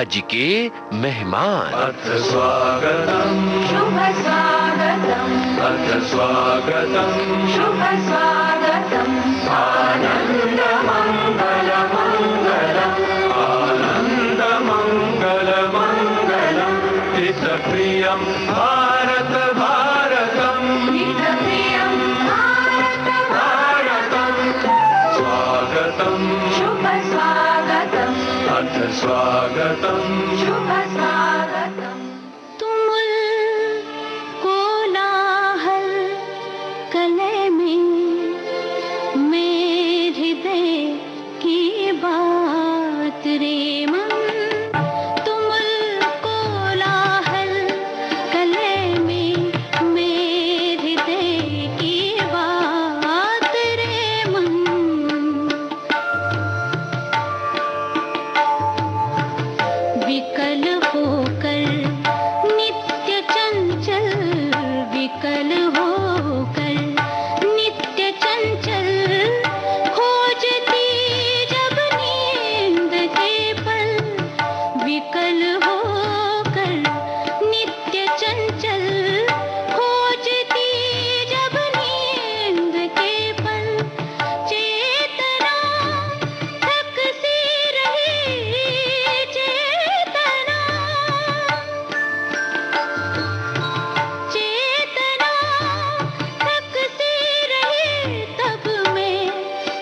आज के मेहमान। अथ स्वागतम् शुभ स्वागतम् अथ स्वागतम् शुभ स्वागतम् आनन्द मङ्गल मङ्गलम् आनन्द मङ्गल मङ्गलम् हितप्रियं भारत भारतम् हितप्रियं भारत भारतम् स्वागतम् शुभ स्वागतम् अथ स्वागतम् शुभ स्वागतम् तुमुल कोलाहल कले में हृदय की बात रे मन तुमुल कोलाहल कले में हृदय की बात रे मन विकल होकर नित्य चंचल विकल होकर नित्य चंचल खोजती जब नींद के पल विकल होकर नित्य चंचल खोजती जब नींद के पल चेतना थक सी रही चेतना थक सी रही तब में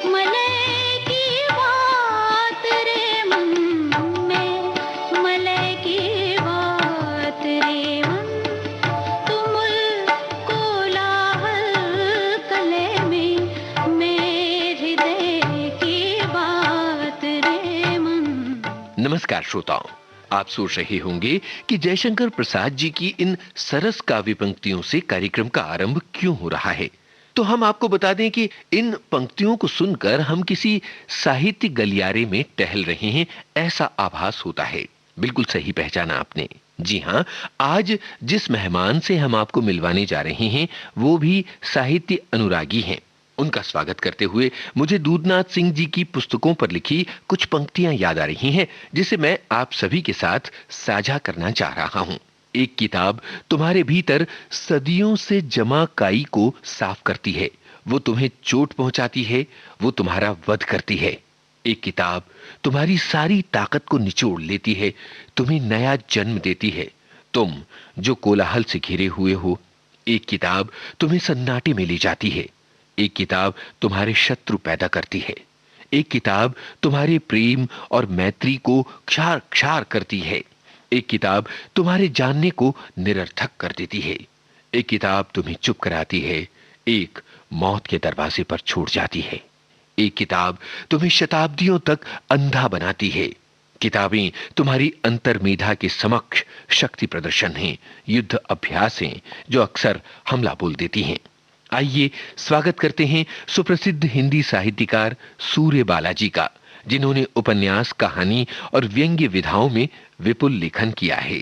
मलय की बात रे मन में मलय की बात रे मन तुमुल कोलाहल कले में हृदय की बात रे मन। नमस्कार श्रोताओं, आप सोच रहे होंगे कि जयशंकर प्रसाद जी की इन सरस काव्य पंक्तियों से कार्यक्रम का आरंभ क्यों हो रहा है। तो हम आपको बता दें कि इन पंक्तियों को सुनकर हम किसी साहित्य गलियारे में टहल रहे हैं, ऐसा आभास होता है। बिल्कुल सही पहचाना आपने। जी हाँ, आज जिस मेहमान से हम आपको मिलवाने जा रहे हैं वो भी साहित्य अनुरागी हैं। उनका स्वागत करते हुए मुझे दूधनाथ सिंह जी की पुस्तकों पर लिखी कुछ पंक्तियां याद आ रही हैं, जिसे मैं आप सभी के साथ साझा करना चाह रहा हूं। एक किताब तुम्हारे भीतर सदियों से जमा काई को साफ करती है, वो तुम्हें चोट पहुंचाती है, वो तुम्हारा वध करती है। एक किताब तुम्हारी सारी ताकत को निचोड़ लेती है, तुम्हें नया जन्म देती है, तुम जो कोलाहल से घिरे हुए हो। एक किताब तुम्हें सन्नाटे में ले जाती है। एक किताब तुम्हारे शत्रु पैदा करती है। एक किताब तुम्हारे प्रेम और मैत्री को क्षार क्षार करती है। एक किताब तुम्हारे जानने को निरर्थक कर देती है। एक किताब तुम्हें चुप कराती है, एक मौत के दरवाजे पर छोड़ जाती है। एक किताब तुम्हें शताब्दियों तक अंधा बनाती है। किताबें तुम्हारी अंतर्मेधा के समक्ष शक्ति प्रदर्शन हैं, युद्ध अभ्यास हैं जो अक्सर हमला बोल देती हैं। आइए स्वागत करते हैं सुप्रसिद्ध हिंदी साहित्यकार सूर्य बालाजी का, जिन्होंने उपन्यास, कहानी और व्यंग्य विधाओं में विपुल लेखन किया है।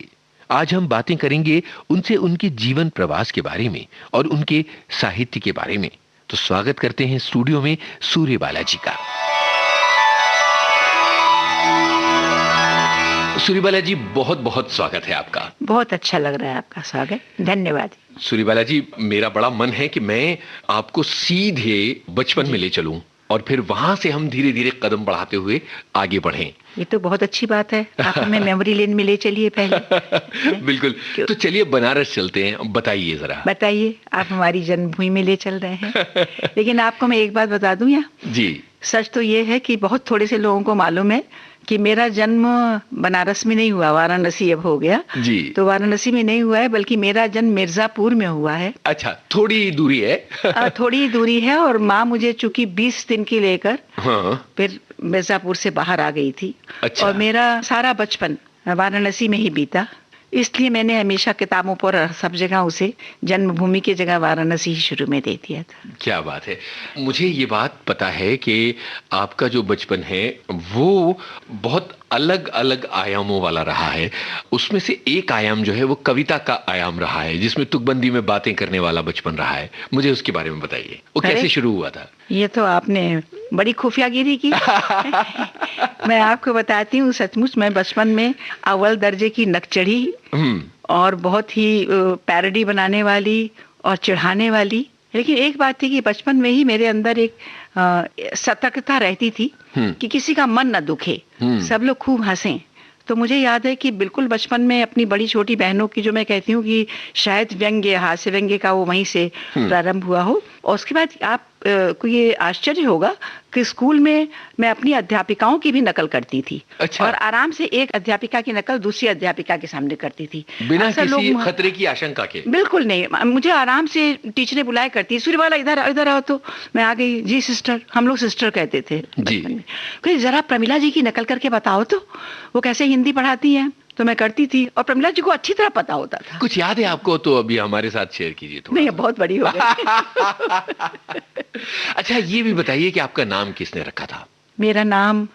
आज हम बातें करेंगे उनसे उनके जीवन प्रवास के बारे में और उनके साहित्य के बारे में। तो स्वागत करते हैं स्टूडियो में सूर्य बालाजी का। सूर्य बालाजी, बहुत बहुत स्वागत है आपका। बहुत अच्छा लग रहा है आपका स्वागत, धन्यवाद। सूर्य बालाजी, मेरा बड़ा मन है कि मैं आपको सीधे बचपन में ले चलूं और फिर वहां से हम धीरे धीरे कदम बढ़ाते हुए आगे बढ़ें। ये तो बहुत अच्छी बात है, आप हमें मेमोरी लेन में ले चलिए पहले। बिल्कुल, तो चलिए बनारस चलते हैं। बताइए जरा। बताइए, आप हमारी जन्मभूमि में ले चल रहे हैं। लेकिन आपको मैं एक बात बता दूं यहाँ जी, सच तो ये है कि बहुत थोड़े से लोगों को मालूम है कि मेरा जन्म बनारस में नहीं हुआ, वाराणसी अब हो गया जी। तो वाराणसी में नहीं हुआ है, बल्कि मेरा जन्म मिर्जापुर में हुआ है। अच्छा, थोड़ी दूरी है। थोड़ी दूरी है, और माँ मुझे चूंकि 20 दिन की लेकर हाँ। फिर मिर्जापुर से बाहर आ गई थी। अच्छा। और मेरा सारा बचपन वाराणसी में ही बीता, इसलिए मैंने हमेशा किताबों पर सब जगह उसे जन्मभूमि की जगह वाराणसी ही शुरू में दे दिया था। क्या बात है। मुझे ये बात पता है कि आपका जो बचपन है वो बहुत अलग अलग आयामों वाला रहा है। उसमें से एक आयाम जो है वो कविता का आयाम रहा है, जिसमें तुकबंदी में बातें करने वाला बचपन रहा है। मुझे उसके बारे में बताइए, वो कैसे शुरू हुआ था? ये तो आपने बड़ी खुफियागिरी की। मैं आपको बताती हूँ, सचमुच मैं बचपन में अव्वल दर्जे की नकचढ़ी और बहुत ही पैरोडी बनाने वाली और चिढ़ाने वाली। लेकिन एक बात थी कि बचपन में ही मेरे अंदर एक सतर्कता रहती थी कि किसी का मन न दुखे, सब लोग खूब हंसें। तो मुझे याद है कि बिल्कुल बचपन में अपनी बड़ी छोटी बहनों की, जो मैं कहती हूँ कि शायद व्यंग्य, हास्य व्यंग्य का वो वहीं से प्रारंभ हुआ हो। और उसके बाद आप को ये आश्चर्य होगा कि स्कूल में मैं अपनी अध्यापिकाओं की भी नकल करती थी। अच्छा। और आराम से एक अध्यापिका की नकल दूसरी अध्यापिका के सामने करती थी, बिना अक्सर किसी लोग खतरे की आशंका के। बिल्कुल नहीं, मुझे आराम से टीचर बुलाया करती, सूर्यबाला इधर इधर आओ, तो मैं आ गई। जी सिस्टर, हम लोग सिस्टर कहते थे बचपन में। कोई जरा प्रमिला जी की नकल करके बताओ तो वो कैसे हिंदी पढ़ाती हैं। तो मैं करती थी और प्रमिला जी को अच्छी तरह पता होता था। कुछ याद है आपको तो अभी हमारे साथ शेयर कीजिए थोड़ा। नहीं, बहुत बड़ी हो गई। अच्छा, ये भी बताइए कि आपका नाम किसने रखा था? मेरा नाम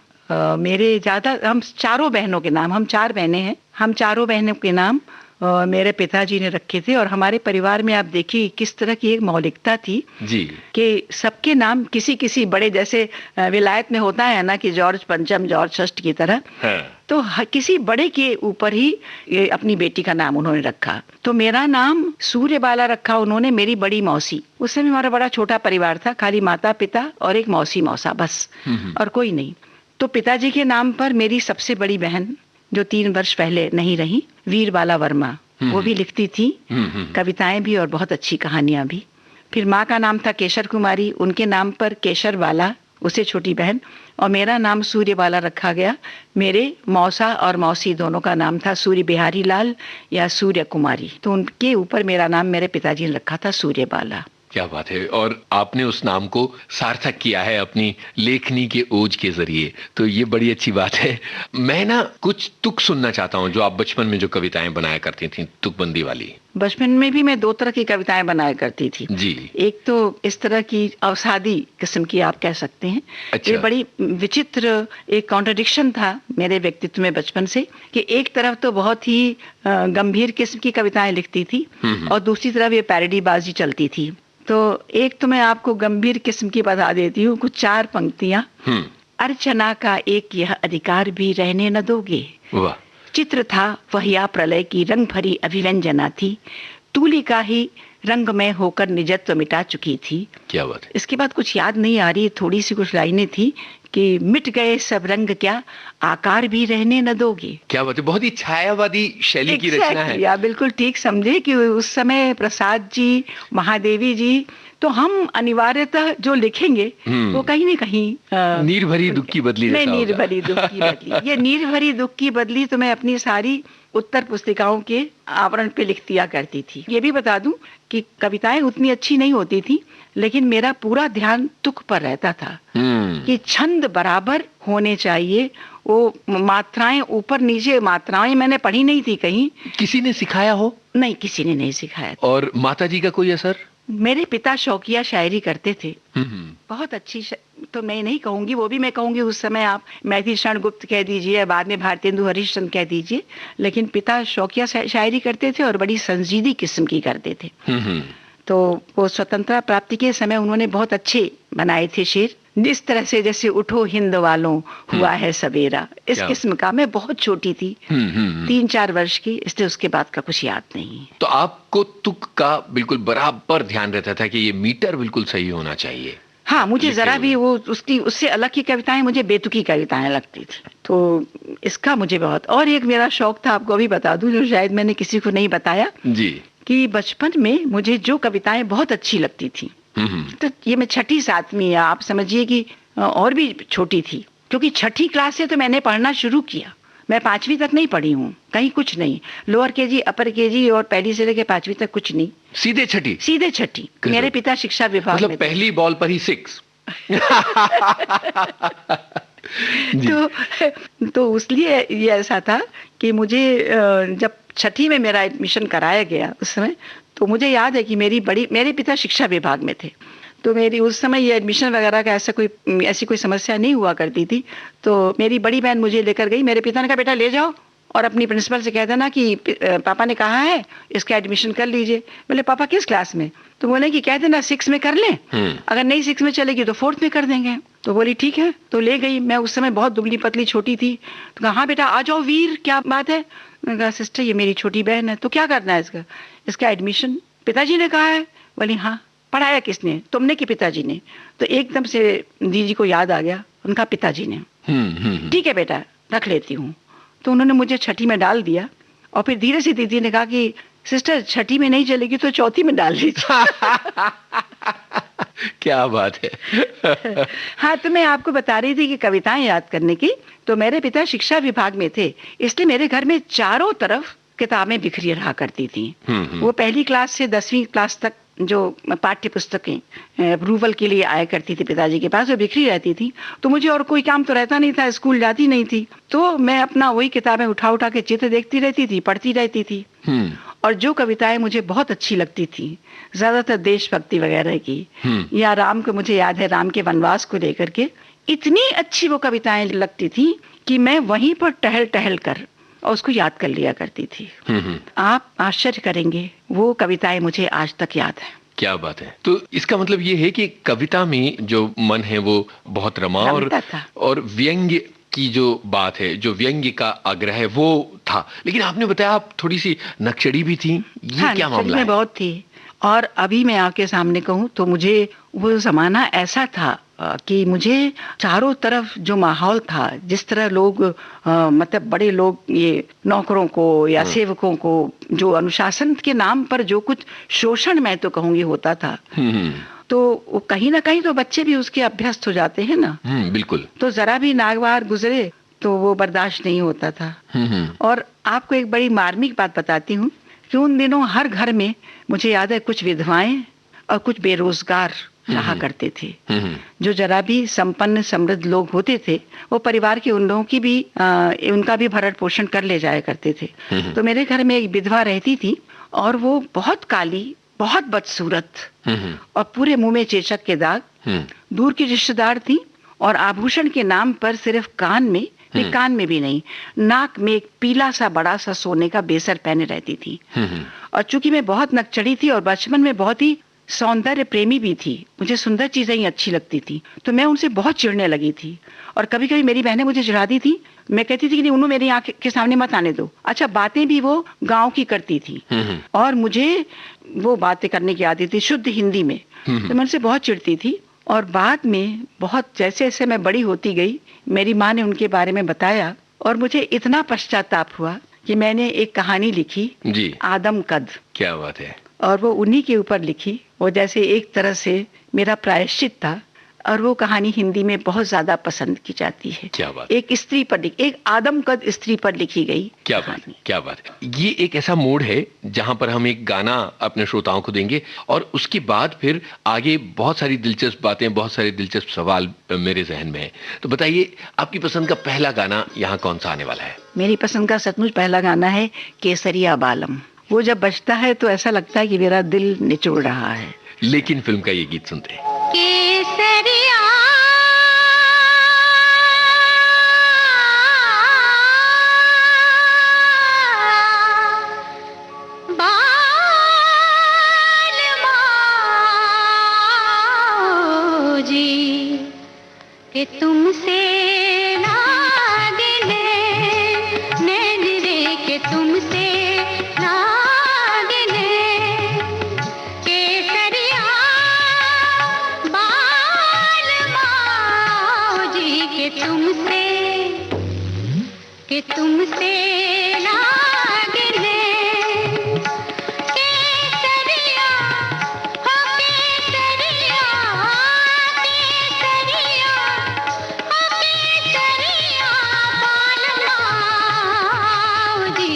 मेरे ज्यादा, हम चारों बहनों के नाम, हम 4 बहनें हैं, हम चारों बहनों के नाम मेरे पिताजी ने रखे थे। और हमारे परिवार में आप देखिए किस तरह की एक मौलिकता थी जी, कि सबके नाम किसी किसी बड़े, जैसे विलायत में होता है ना कि जॉर्ज पंचम, जॉर्ज षष्ठ की तरह, तो किसी बड़े के ऊपर ही ये अपनी बेटी का नाम उन्होंने रखा। तो मेरा नाम सूर्यबाला रखा उन्होंने मेरी बड़ी मौसी। उस समय हमारा बड़ा छोटा परिवार था, खाली माता पिता और एक मौसी मौसा, बस, और कोई नहीं। तो पिताजी के नाम पर मेरी सबसे बड़ी बहन, जो 3 वर्ष पहले नहीं रही, वीरबाला वर्मा, वो भी लिखती थी कविताएं भी और बहुत अच्छी कहानियां भी। फिर माँ का नाम था केशर कुमारी, उनके नाम पर केशर बाला, उसे छोटी बहन, और मेरा नाम सूर्यबाला रखा गया। मेरे मौसा और मौसी दोनों का नाम था सूर्य बिहारी लाल या सूर्य कुमारी, तो उनके ऊपर मेरा नाम मेरे पिताजी ने रखा था सूर्यबाला। क्या बात है। और आपने उस नाम को सार्थक किया है अपनी लेखनी के ओज के जरिए, तो ये बड़ी अच्छी बात है। मैं ना कुछ तुक सुनना चाहता हूँ, जो आप बचपन में जो कविताएं बनाया करती थी, तुकबंदी वाली। बचपन में भी मैं 2 तरह की कविताएं बनाया करती थी जी। एक तो इस तरह की अवसादी किस्म की आप कह सकते हैं। अच्छा। ये बड़ी विचित्र एक कॉन्ट्रडिक्शन था मेरे व्यक्तित्व में बचपन से, कि एक तरफ तो बहुत ही गंभीर किस्म की कविताएं लिखती थी और दूसरी तरफ ये पैरोडीबाजी चलती थी। तो एक तो मैं आपको गंभीर किस्म की बता देती हूँ, कुछ 4 पंक्तियां। अर्चना का एक यह अधिकार भी रहने न दोगे। वाह। चित्र था वह या प्रलय की रंग भरी अभिव्यंजना थी, तूलिका ही रंगमय होकर निजत्व मिटा चुकी थी। क्या बात है। इसके बाद कुछ याद नहीं आ रही, थोड़ी सी कुछ लाइनें थी कि मिट गए सब रंग क्या, आकार भी रहने न दोगे। क्या बात है, बहुत ही छायावादी शैली की रचना है। या बिल्कुल ठीक समझे कि उस समय प्रसाद जी, महादेवी जी, तो हम अनिवार्यतः जो लिखेंगे वो कहीं न कहीं नीर भरी दुख की बदली नहीं, जैसा नीर होगा। भरी दुख की बदली। ये नीर भरी दुख की बदली तो मैं अपनी सारी उत्तर पुस्तिकाओं के आवरण पे लिख दिया करती थी। ये भी बता दूं कि कविताएं उतनी अच्छी नहीं होती थी, लेकिन मेरा पूरा ध्यान तुक पर रहता था कि छंद बराबर होने चाहिए। वो मात्राएं ऊपर नीचे, मात्राएं मैंने पढ़ी नहीं थी कहीं। किसी ने सिखाया हो? नहीं, किसी ने नहीं सिखाया। और माता जी का कोई असर? मेरे पिता शौकिया शायरी करते थे, बहुत अच्छी तो मैं नहीं कहूंगी, वो भी मैं कहूंगी उस समय आप मैथिली शरण गुप्त कह दीजिए, बाद में भारतेंदु हरिश्चंद्र कह दीजिए, लेकिन पिता शौकिया शायरी करते थे और बड़ी संजीदी किस्म की करते थे। तो वो स्वतंत्रता प्राप्ति के समय उन्होंने बहुत अच्छे बनाए थे शेर, जिस तरह से जैसे उठो हिंद वालों हुआ है सवेरा, इस किस्म का। मैं बहुत छोटी थी, 3-4 वर्ष की, इसलिए उसके बाद का कुछ याद नहीं है। तो आपको तुक का बिल्कुल बराबर ध्यान रहता था कि ये मीटर बिल्कुल सही होना चाहिए। हाँ, मुझे जरा भी वो उससे अलग की कविताएं, मुझे बेतुकी कविताएं लगती थी, तो इसका मुझे बहुत। और एक मेरा शौक था, आपको अभी बता दूं, जो शायद मैंने किसी को नहीं बताया जी, कि बचपन में मुझे जो कविताएं बहुत अच्छी लगती थी, तो ये मैं 6ठी 7वीं, या आप समझिए कि और भी छोटी थी, क्योंकि 6ठी क्लास से तो मैंने पढ़ना शुरू किया। मैं 5वीं तक नहीं पढ़ी हूँ, कहीं कुछ नहीं, लोअर केजी, अपर केजी और पहली से लेकर 5वीं तक कुछ नहीं, सीधे 6ठी। सीधे 6ठी। मेरे पिता शिक्षा विभाग मतलब में थे। पहली बॉल पर ही 6। तो इसलिए ये ऐसा था कि मुझे जब 6ठी में मेरा एडमिशन कराया गया उस समय, तो मुझे याद है कि मेरे पिता शिक्षा विभाग में थे, तो मेरी उस समय ये एडमिशन वगैरह का ऐसी कोई समस्या नहीं हुआ करती थी। तो मेरी बड़ी बहन मुझे लेकर गई। मेरे पिता ने कहा बेटा ले जाओ और अपनी प्रिंसिपल से कह देना कि पापा ने कहा है इसका एडमिशन कर लीजिए। बोले पापा किस क्लास में? तो बोले कि कह देना 6 में कर लें, अगर नहीं 6 में चलेगी तो 4th में कर देंगे। तो बोली ठीक है। तो ले गई। मैं उस समय बहुत दुबली पतली छोटी थी। तो कहा हाँ बेटा आ जाओ वीर, क्या बात है? मैंने कहा सिस्टर ये मेरी छोटी बहन है। तो क्या करना है इसका एडमिशन पिताजी ने कहा है। बोली हाँ। पढ़ाया किसने? तुमने कि पिताजी ने? तो एकदम से दीदी को याद आ गया, उनका पिताजी ने। ठीक है बेटा रख लेती हूँ। तो उन्होंने मुझे छठी में डाल दिया और फिर धीरे से दीदी ने कहा कि सिस्टर छठी में नहीं चलेगी तो चौथी में डाल लीजिए। क्या बात है। हाँ, तो मैं आपको बता रही थी कि कविताएं याद करने की। तो मेरे पिता शिक्षा विभाग में थे, इसलिए मेरे घर में चारों तरफ किताबें बिखरी रहा करती थी। वो 1ली क्लास से 10वीं क्लास तक जो पाठ्य पुस्तकें अप्रूवल के लिए आया करती थी पिताजी के पास, वो बिखरी रहती थी। तो मुझे और कोई काम तो रहता नहीं था, स्कूल जाती नहीं थी, तो मैं अपना वही किताबें उठा उठा के चित्र देखती रहती थी, पढ़ती रहती थी। और जो कविताएं मुझे बहुत अच्छी लगती थी, ज्यादातर देशभक्ति वगैरह की, या राम को, मुझे याद है राम के वनवास को लेकर के इतनी अच्छी वो कविताएं लगती थी कि मैं वहीं पर टहल टहल कर और उसको याद कर लिया करती थी। आप आश्चर्य करेंगे, वो कविताएं मुझे आज तक याद है। क्या बात है। तो इसका मतलब ये है कि कविता में जो मन है वो बहुत रमा और व्यंग्य की जो बात है, जो व्यंग्य का आग्रह है वो था। लेकिन आपने बताया आप थोड़ी सी नक्सड़ी भी थी, ये हाँ, क्या मामला है? बहुत थी। और अभी मैं आपके सामने कहूँ तो मुझे वो जमाना ऐसा था कि मुझे चारों तरफ जो माहौल था, जिस तरह लोग मतलब बड़े लोग ये नौकरों को या सेवकों को जो अनुशासन के नाम पर जो कुछ शोषण मैं तो कहूँगी होता था, तो वो कहीं ना कहीं तो बच्चे भी उसके अभ्यस्त हो जाते हैं ना। बिल्कुल। तो जरा भी नागवार गुजरे तो वो बर्दाश्त नहीं होता था। और आपको एक बड़ी मार्मिक बात बताती हूँ कि उन दिनों हर घर में, मुझे याद है, कुछ विधवाएं और कुछ बेरोजगार रहा करते थे। जो जरा भी संपन्न समृद्ध लोग होते थे वो परिवार के उन लोगों की भी उनका भी भरण पोषण कर ले जाया करते थे। तो मेरे घर में एक विधवा रहती थी और वो बहुत काली, बहुत बदसूरत और पूरे मुंह में चेचक के दाग, दूर की रिश्तेदार थी और आभूषण के नाम पर सिर्फ कान में भी नहीं, नाक में एक पीला सा बड़ा सा सोने का बेसर पहने रहती थी। और चूंकि मैं बहुत नकचड़ी थी और बचपन में बहुत ही सौंदर्य प्रेमी भी थी, मुझे सुंदर चीजें ही अच्छी लगती थी, तो मैं उनसे बहुत चिढ़ने लगी थी। और कभी कभी मेरी बहनें मुझे चिढ़ाती थी, मैं कहती थी कि नहीं उन्होंने मेरी आंख के सामने मत आने दो। अच्छा, बातें भी वो गांव की करती थी और मुझे वो बातें करने की आदत थी शुद्ध हिंदी में, तो मैं उनसे बहुत चिढ़ती थी। और बाद में बहुत जैसे जैसे मैं बड़ी होती गई, मेरी माँ ने उनके बारे में बताया और मुझे इतना पश्चाताप हुआ कि मैंने एक कहानी लिखी जी, आदम कद। क्या बात है। और वो उन्हीं के ऊपर लिखी, वो जैसे एक तरह से मेरा प्रायश्चित था। और वो कहानी हिंदी में बहुत ज्यादा पसंद की जाती है। क्या बात। एक स्त्री पर एक आदम कद स्त्री पर लिखी गई। क्या बात, क्या बात है। ये एक ऐसा मोड़ है जहां पर हम एक गाना अपने श्रोताओं को देंगे और उसके बाद फिर आगे बहुत सारी दिलचस्प बातें, बहुत सारे दिलचस्प सवाल मेरे जहन में है। तो बताइए, आपकी पसंद का पहला गाना यहाँ कौन सा आने वाला है? मेरी पसंद का सचमुच पहला गाना है केसरिया बालम। वो जब बजता है तो ऐसा लगता है कि मेरा दिल निचोड़ रहा है। लेकिन फिल्म का ये गीत सुनते हैं। केसरिया जी कि तुमसे लागे नैन रे के तुमसे कि तुमसे लागने केसरिया हो केसरिया केसरिया हो केसरिया बालमाओ जी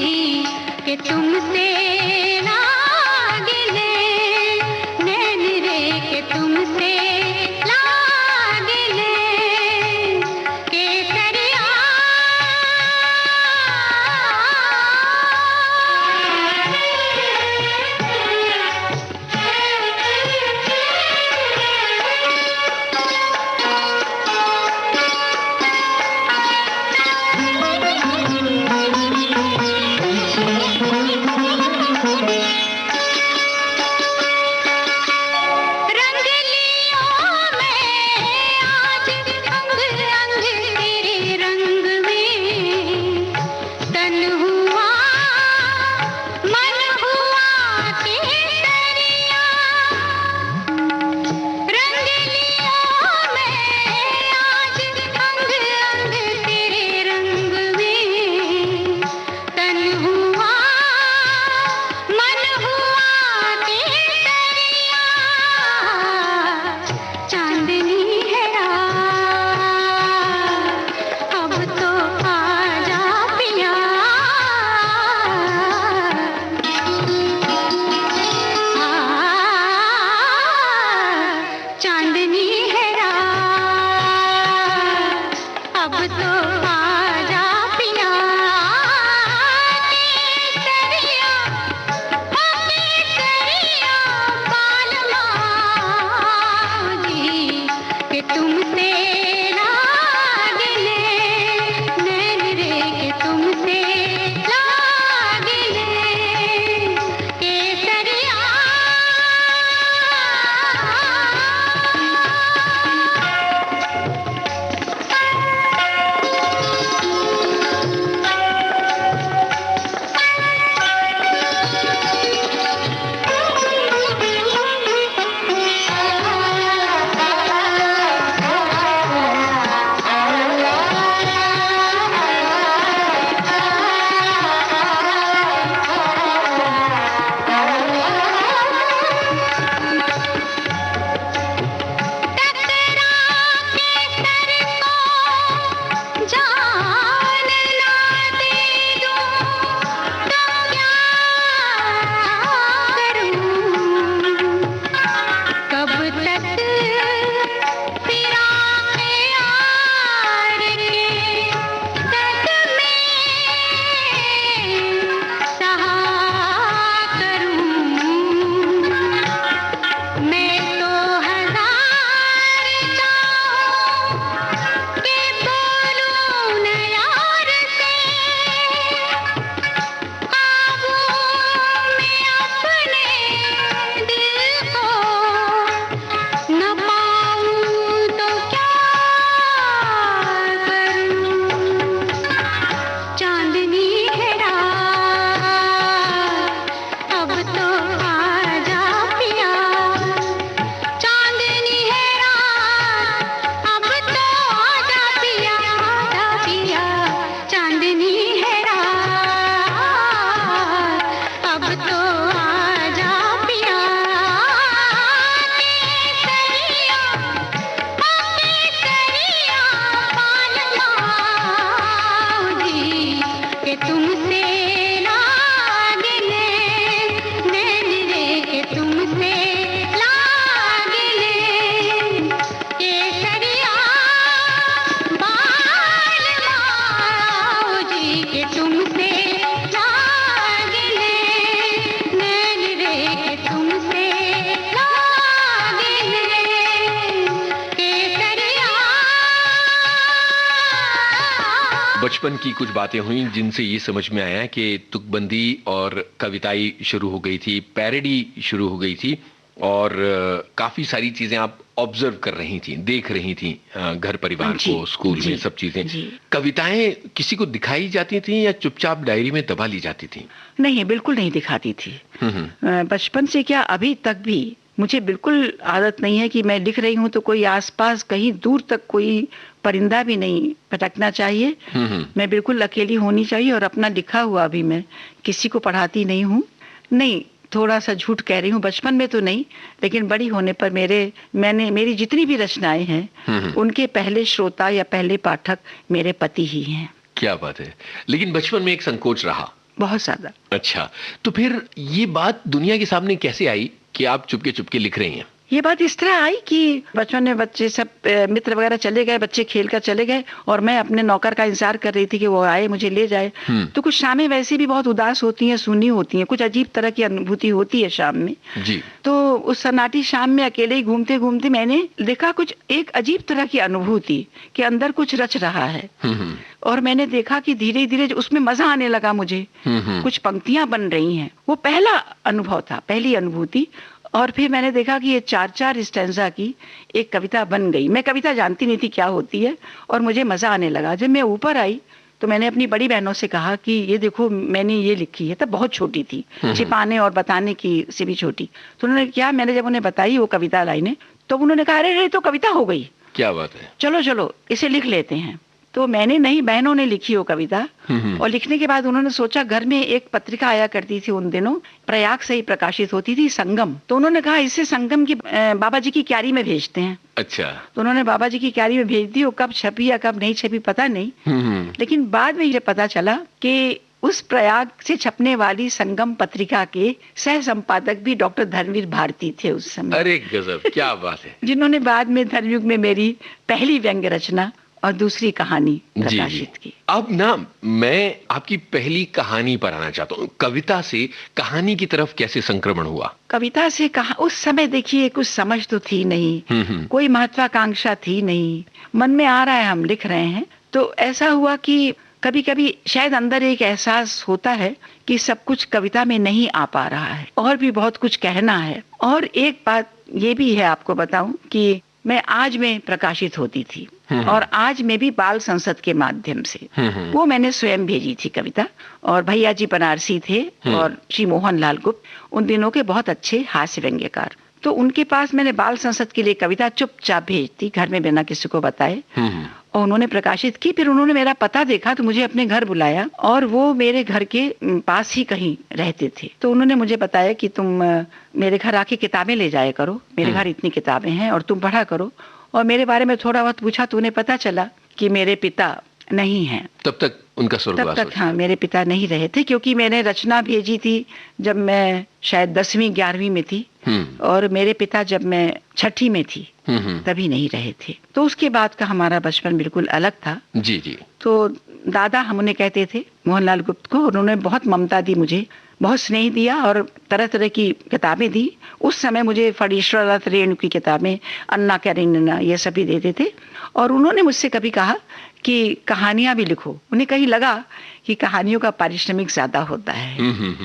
कि तुमसे लागने नैन रे कि तुमसे तुमसे लागिले, नैन रे के तुमसे लागिले, केसरिया बाल माओ जी के तुमसे लागिले, नैन रे के तुमसे लागिले, केसरिया। बचपन की कुछ बातें हुई जिनसे ये समझ में आया कि तुकबंदी और कविताई शुरू हो गई थी, पैरोडी शुरू हो गई थी, और काफी सारी चीजें आप ऑब्जर्व कर रही थी, देख रही थी, घर परिवार जी, को, स्कूल जी, में, सब चीजें। जी। कविताएं किसी को दिखाई जाती थी या चुपचाप डायरी में दबा ली जाती थी? नहीं, बिल्कुल नहीं दिखाती थी। हम्म। बचपन से क्या अभी तक भी मुझे बिल्कुल आदत नहीं है कि मैं लिख रही हूँ तो कोई आसपास कहीं दूर तक कोई परिंदा भी नहीं पटकना चाहिए। मैं बिल्कुल अकेली होनी चाहिए, और अपना लिखा हुआ भी मैं किसी को पढ़ाती नहीं हूँ। नहीं, थोड़ा सा झूठ कह रही हूँ, बचपन में तो नहीं, लेकिन बड़ी होने पर मेरी जितनी भी रचनाएं हैं उनके पहले श्रोता या पहले पाठक मेरे पति ही हैं। क्या बात है। लेकिन बचपन में एक संकोच रहा? बहुत ज्यादा। अच्छा, तो फिर ये बात दुनिया के सामने कैसे आई कि आप चुपके चुपके लिख रही हैं? ये बात इस तरह आई कि बचपन में बच्चे सब मित्र वगैरह चले गए, बच्चे खेल कर चले गए, और मैं अपने नौकर का इंतजार कर रही थी कि वो आए, मुझे ले जाए। तो कुछ शामें वैसे भी बहुत उदास होती हैं, सूनी होती हैं, कुछ अजीब तरह की अनुभूति होती है शाम में जी। तो उस सन्नाटी शाम में अकेले ही घूमते घूमते मैंने देखा कुछ एक अजीब तरह की अनुभूति कि अंदर कुछ रच रहा है। और मैंने देखा कि धीरे धीरे उसमें मजा आने लगा मुझे। कुछ पंक्तियां बन रही हैं, वो पहला अनुभव था, पहली अनुभूति। और फिर मैंने देखा कि ये 4-4 स्टैंजा की एक कविता बन गई। मैं कविता जानती नहीं थी क्या होती है, और मुझे मजा आने लगा। जब मैं ऊपर आई तो मैंने अपनी बड़ी बहनों से कहा कि ये देखो मैंने ये लिखी है। तब बहुत छोटी थी, छिपाने और बताने की से भी छोटी। तो उन्होंने क्या, मैंने जब उन्हें बताई वो कविता लाइनें, तो उन्होंने कहा अरे तो कविता हो गई। क्या बात है। चलो चलो इसे लिख लेते हैं। तो मैंने नहीं, बहनों ने लिखी वो कविता। और लिखने के बाद उन्होंने सोचा, घर में एक पत्रिका आया करती थी उन दिनों, प्रयाग से ही प्रकाशित होती थी, संगम। तो उन्होंने कहा इसे संगम की बाबा जी की क्यारी में भेजते हैं। अच्छा। तो उन्होंने बाबा जी की क्यारी में भेज दी। वो कब छपी या कब नहीं छपी पता नहीं, लेकिन बाद में ये पता चला कि उस प्रयाग से छपने वाली संगम पत्रिका के सह संपादक भी डॉक्टर धर्मवीर भारती थे उस समय। अरे गजब, क्या बात है। जिन्होंने बाद में धर्मयुग में मेरी पहली व्यंग्य रचना और दूसरी कहानी प्रकाशित की। अब ना मैं आपकी पहली कहानी पर आना चाहता हूँ। कविता से कहानी की तरफ कैसे संक्रमण हुआ? कविता से कहा, उस समय देखिए कुछ समझ तो थी नहीं, कोई महत्वाकांक्षा थी नहीं, मन में आ रहा है हम लिख रहे हैं। तो ऐसा हुआ कि कभी कभी शायद अंदर एक एहसास होता है कि सब कुछ कविता में नहीं आ पा रहा है, और भी बहुत कुछ कहना है। और एक बात ये भी है आपको बताऊं कि मैं आज में प्रकाशित होती थी, और आज में भी बाल संसद के माध्यम से वो मैंने स्वयं भेजी थी कविता। और भैया जी बनारसी थे और श्री मोहन लाल गुप्त, उन दिनों के बहुत अच्छे हास्य व्यंग्यकार। तो उनके पास मैंने बाल संसद के लिए कविता चुपचाप भेज दी, घर में बिना किसी को बताए, और उन्होंने प्रकाशित की। फिर उन्होंने मेरा पता देखा तो मुझे अपने घर बुलाया, और वो मेरे घर के पास ही कहीं रहते थे। तो उन्होंने मुझे बताया कि तुम मेरे घर आके किताबें ले जाया करो, मेरे घर इतनी किताबें हैं और तुम पढ़ा करो। और मेरे बारे में थोड़ा बहुत पूछा तो उन्हें पता चला कि मेरे पिता नहीं हैं। तब तक उनका स्वर्गवास तब तक हाँ, मेरे पिता नहीं रहे थे, क्योंकि मैंने रचना भेजी थी जब मैं शायद 10वीं 11वीं में थी, और मेरे पिता जब मैं 6ठी में थी तभी नहीं रहे थे। तो उसके बाद का हमारा बचपन बिल्कुल अलग था। जी जी। तो दादा हम उन्हें कहते थे, मोहनलाल गुप्त को, उन्होंने बहुत ममता दी मुझे, बहुत स्नेह दिया, और तरह तरह की किताबें दी। उस समय मुझे फणीश्वरनाथ रेणु की किताबें, अन्ना कैरेनिना, ये सभी देते थे। और उन्होंने मुझसे कभी कहा कि कहानियां भी लिखो। उन्हें कहीं लगा कि कहानियों का पारिश्रमिक ज्यादा होता है,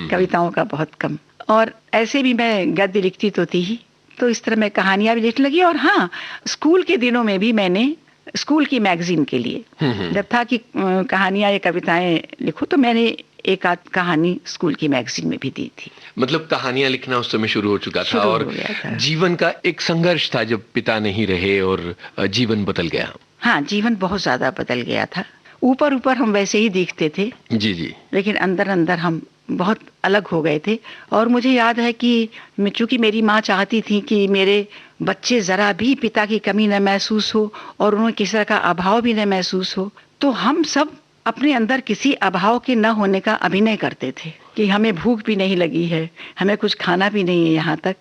कविताओं का बहुत कम। और ऐसे भी मैं गद्य लिखती तो थी ही, तो इस तरह मैं कहानियां भी लिखने लगी। और हाँ, स्कूल के दिनों में भी मैंने स्कूल की मैगजीन के लिए जब था कि कहानियां या कविताएं लिखो, तो मैंने एक आध कहानी स्कूल की मैगजीन में भी दी थी। मतलब कहानियां लिखना उस समय शुरू हो चुका था, और जीवन का एक संघर्ष था जब पिता नहीं रहे और जीवन बदल गया। हाँ, जीवन बहुत ज्यादा बदल गया था। ऊपर ऊपर हम वैसे ही दिखते थे, जी जी, लेकिन अंदर अंदर हम बहुत अलग हो गए थे। और मुझे याद है कि चूंकि मेरी माँ चाहती थी कि मेरे बच्चे जरा भी पिता की कमी न महसूस हो और उन्हें किसी तरह का अभाव भी न महसूस हो, तो हम सब अपने अंदर किसी अभाव के न होने का अभिनय करते थे कि हमें भूख भी नहीं लगी है, हमें कुछ खाना भी नहीं है यहाँ तक,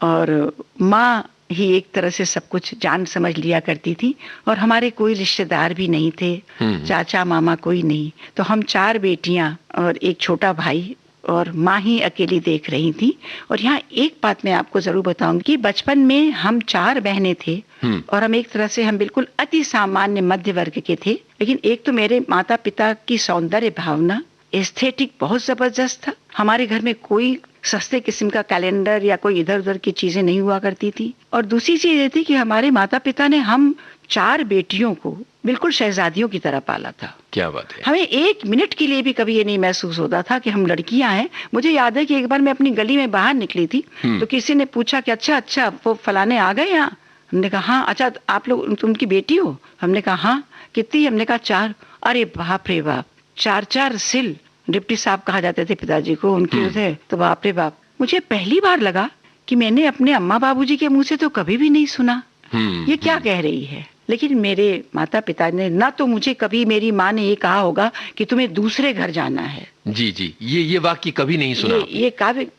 और माँ ही एक तरह से सब कुछ जान समझ लिया करती थी, और हमारे कोई रिश्तेदार भी नहीं थे, चाचा मामा कोई नहीं। तो हम 4 बेटियां और एक छोटा भाई, और माँ ही अकेली देख रही थी। और यहाँ एक बात मैं आपको जरूर बताऊंगी कि बचपन में हम 4 बहनें थे, और हम एक तरह से हम बिल्कुल अति सामान्य मध्य वर्ग के थे। लेकिन एक तो मेरे माता पिता की सौंदर्य भावना, एस्थेटिक बहुत जबरदस्त था। हमारे घर में कोई सस्ते किस्म का कैलेंडर या कोई इधर उधर की चीजें नहीं हुआ करती थी। और दूसरी चीज ये थी कि हमारे माता पिता ने हम 4 बेटियों को बिल्कुल शहजादियों की तरह पाला था। क्या बात है। हमें 1 मिनट के लिए भी कभी ये नहीं महसूस होता था कि हम लड़कियां हैं। मुझे याद है कि एक बार मैं अपनी गली में बाहर निकली थी, तो किसी ने पूछा कि अच्छा वो फलाने आ गए यहाँ। हमने कहा हाँ। अच्छा आप लोग तुमकी बेटी हो? हमने कहा हाँ। कितनी? हमने कहा 4। अरे बाप रे बाप, 4 सिल। डिप्टी साहब कहा जाते थे पिताजी को उनके थे, तो बाप रे बाप। मुझे पहली बार लगा कि मैंने अपने अम्मा बाबूजी के मुंह से तो कभी भी नहीं सुना ये क्या कह रही है। लेकिन मेरे माता पिता ने ना, तो मुझे कभी मेरी माँ ने ये कहा होगा कि तुम्हें दूसरे घर जाना है। जी जी, ये वाक्य कभी नहीं सुना। ये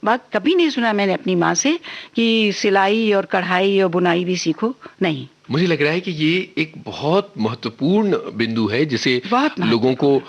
बात कभी नहीं सुना मैंने अपनी माँ से कि सिलाई और कढ़ाई और बुनाई भी सीखो, नहीं। मुझे लग रहा है कि ये एक बहुत महत्वपूर्ण बिंदु है जिसे लोगों को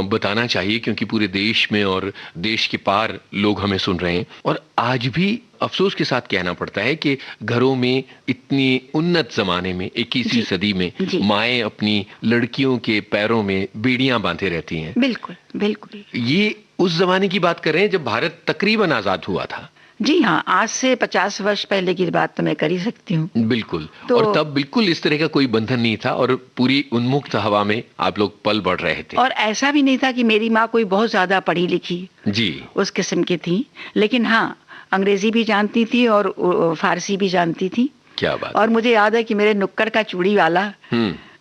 बताना चाहिए, क्योंकि पूरे देश में और देश के पार लोग हमें सुन रहे हैं। और आज भी अफसोस के साथ कहना पड़ता है कि घरों में इतनी उन्नत जमाने में 21वीं सदी में माएं अपनी लड़कियों के पैरों में बेड़ियां बांधे रहती हैं। बिल्कुल बिल्कुल। ये उस जमाने की बात कर रहे हैं जब भारत तकरीबन आजाद हुआ था। जी हाँ, आज से 50 वर्ष पहले की बात तो मैं कर ही सकती हूँ। बिल्कुल। तो और तब बिल्कुल इस तरह का कोई बंधन नहीं था, और पूरी उन्मुक्त हवा में आप लोग पल बढ़ रहे थे। और ऐसा भी नहीं था कि मेरी माँ कोई बहुत ज्यादा पढ़ी लिखी जी उस किस्म की थी, लेकिन हाँ अंग्रेजी भी जानती थी और फारसी भी जानती थी। क्या बात। और मुझे याद है कि मेरे नुक्कड़ का चूड़ी वाला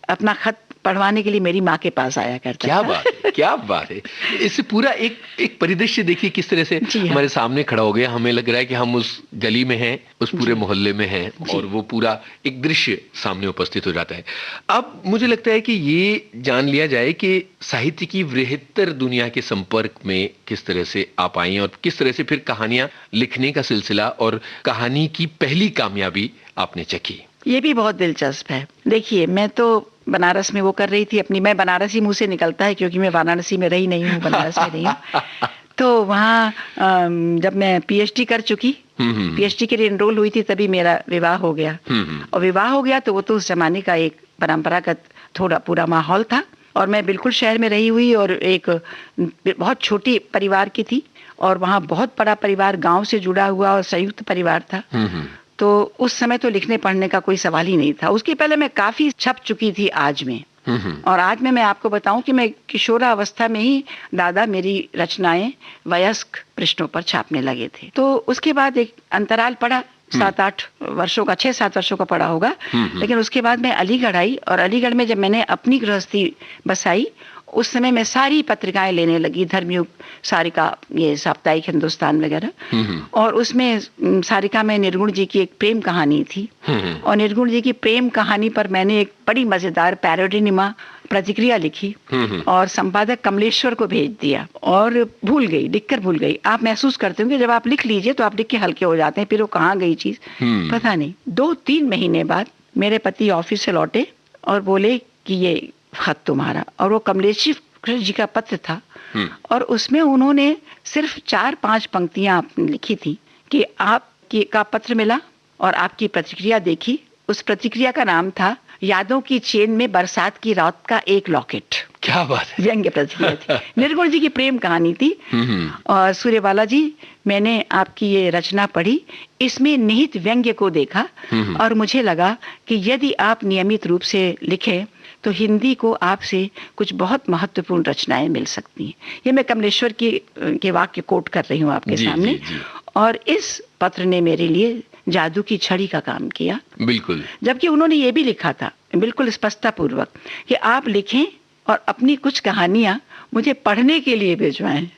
अपना खत पढ़वाने के लिए मेरी माँ के पास आया करता क्या था। बात है, क्या बात है। इससे पूरा एक परिदृश्य देखिए किस तरह से हमारे सामने खड़ा हो गया। हमें लग रहा है कि हम उस गली में हैं, उस पूरे मोहल्ले में हैं, और वो पूरा एक दृश्य सामने उपस्थित हो जाता है। अब मुझे लगता है कि ये जान लिया जाए कि साहित्य की वृहत्तर दुनिया के संपर्क में किस तरह से आप आई, और किस तरह से फिर कहानियां लिखने का सिलसिला और कहानी की पहली कामयाबी आपने चखी। ये भी बहुत दिलचस्प है। देखिए, मैं तो बनारस में वो कर रही थी अपनी, मैं बनारसी मुंह से निकलता है क्योंकि मैं वाराणसी में रही नहीं हूँ, बनारस में नहीं हूँ। तो वहाँ जब मैं पीएचडी कर चुकी, पीएचडी के लिए एनरोल हुई थी, तभी मेरा विवाह हो गया। और विवाह हो गया तो वो तो उस जमाने का एक परंपरागत थोड़ा पूरा माहौल था, और मैं बिल्कुल शहर में रही हुई और एक बहुत छोटी परिवार की थी, और वहाँ बहुत बड़ा परिवार गाँव से जुड़ा हुआ और संयुक्त परिवार था। तो उस समय तो लिखने पढ़ने का कोई सवाल ही नहीं था। उसके पहले मैं काफी छप चुकी थी आज में, और आज में मैं आपको बताऊं कि मैं किशोरावस्था में ही दादा मेरी रचनाएं वयस्क पृष्ठों पर छापने लगे थे। तो उसके बाद एक अंतराल पड़ा 7-8 वर्षों का, 6-7 वर्षों का पड़ा होगा। लेकिन उसके बाद मैं अलीगढ़ आई, और अलीगढ़ में जब मैंने अपनी गृहस्थी बसाई, उस समय मैं सारी पत्रिकाएं लेने लगी, धर्मयुग, सारिका, ये साप्ताहिक हिंदुस्तान वगैरह। और उसमें सारिका में निर्गुण जी की एक प्रेम कहानी थी, और निर्गुण जी की प्रेम कहानी पर मैंने एक बड़ी मजेदार पैरोडीनिमा प्रतिक्रिया लिखी और संपादक कमलेश्वर को भेज दिया, और भूल गई, लिखकर भूल गई। आप महसूस करते होंगे जब आप लिख लीजिए तो आप लिख के हल्के हो जाते हैं, फिर वो कहाँ गई चीज पता नहीं। 2-3 महीने बाद मेरे पति ऑफिस से लौटे और बोले कि ये खत तुम्हारा, और वो कमलेश्वर जी का पत्र था। और उसमें उन्होंने सिर्फ 4-5 पंक्तियां लिखी थी कि आपका पत्र मिला और आपकी प्रतिक्रिया देखी। उस प्रतिक्रिया का नाम था यादों की चेन में बरसात की रात का एक लॉकेट। क्या बात है। व्यंग्य प्रतिक्रिया थी, निर्गुण जी की प्रेम कहानी थी। और सूर्यबाला जी, मैंने आपकी ये रचना पढ़ी, इसमें निहित व्यंग्य को देखा, और मुझे लगा कि यदि आप नियमित रूप से लिखें तो हिंदी को आपसे कुछ बहुत महत्वपूर्ण रचनाएं मिल सकती हैं। ये मैं कमलेश्वर के वाक्य कोट कर रही हूँ आपके सामने। और इस पत्र ने मेरे लिए जादू की छड़ी का काम किया। बिल्कुल। जबकि उन्होंने ये भी लिखा था बिल्कुल स्पष्टता पूर्वक कि आप लिखें और अपनी कुछ कहानियां मुझे पढ़ने के लिए भिजवाएं।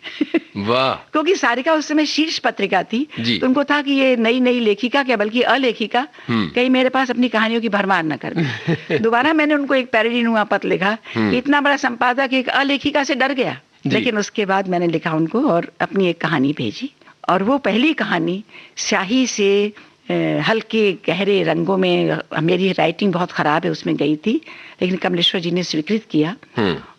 वाह। क्योंकि सारिका उस समय शीर्ष पत्रिका थी, तो उनको था कि ये नई नई लेखिका क्या बल्कि अलेखिका कहीं मेरे पास अपनी कहानियों की भरमार न कर दे। दोबारा मैंने उनको एक पैरोडी नुमा पत्र लिखा कि इतना बड़ा संपादक एक अलेखिका से डर गया। लेकिन उसके बाद मैंने लिखा उनको और अपनी एक कहानी भेजी, और वो पहली कहानी स्याही से हल्के गहरे रंगों में, मेरी राइटिंग बहुत खराब है उसमें गई थी, लेकिन कमलेश्वर जी ने स्वीकृत किया।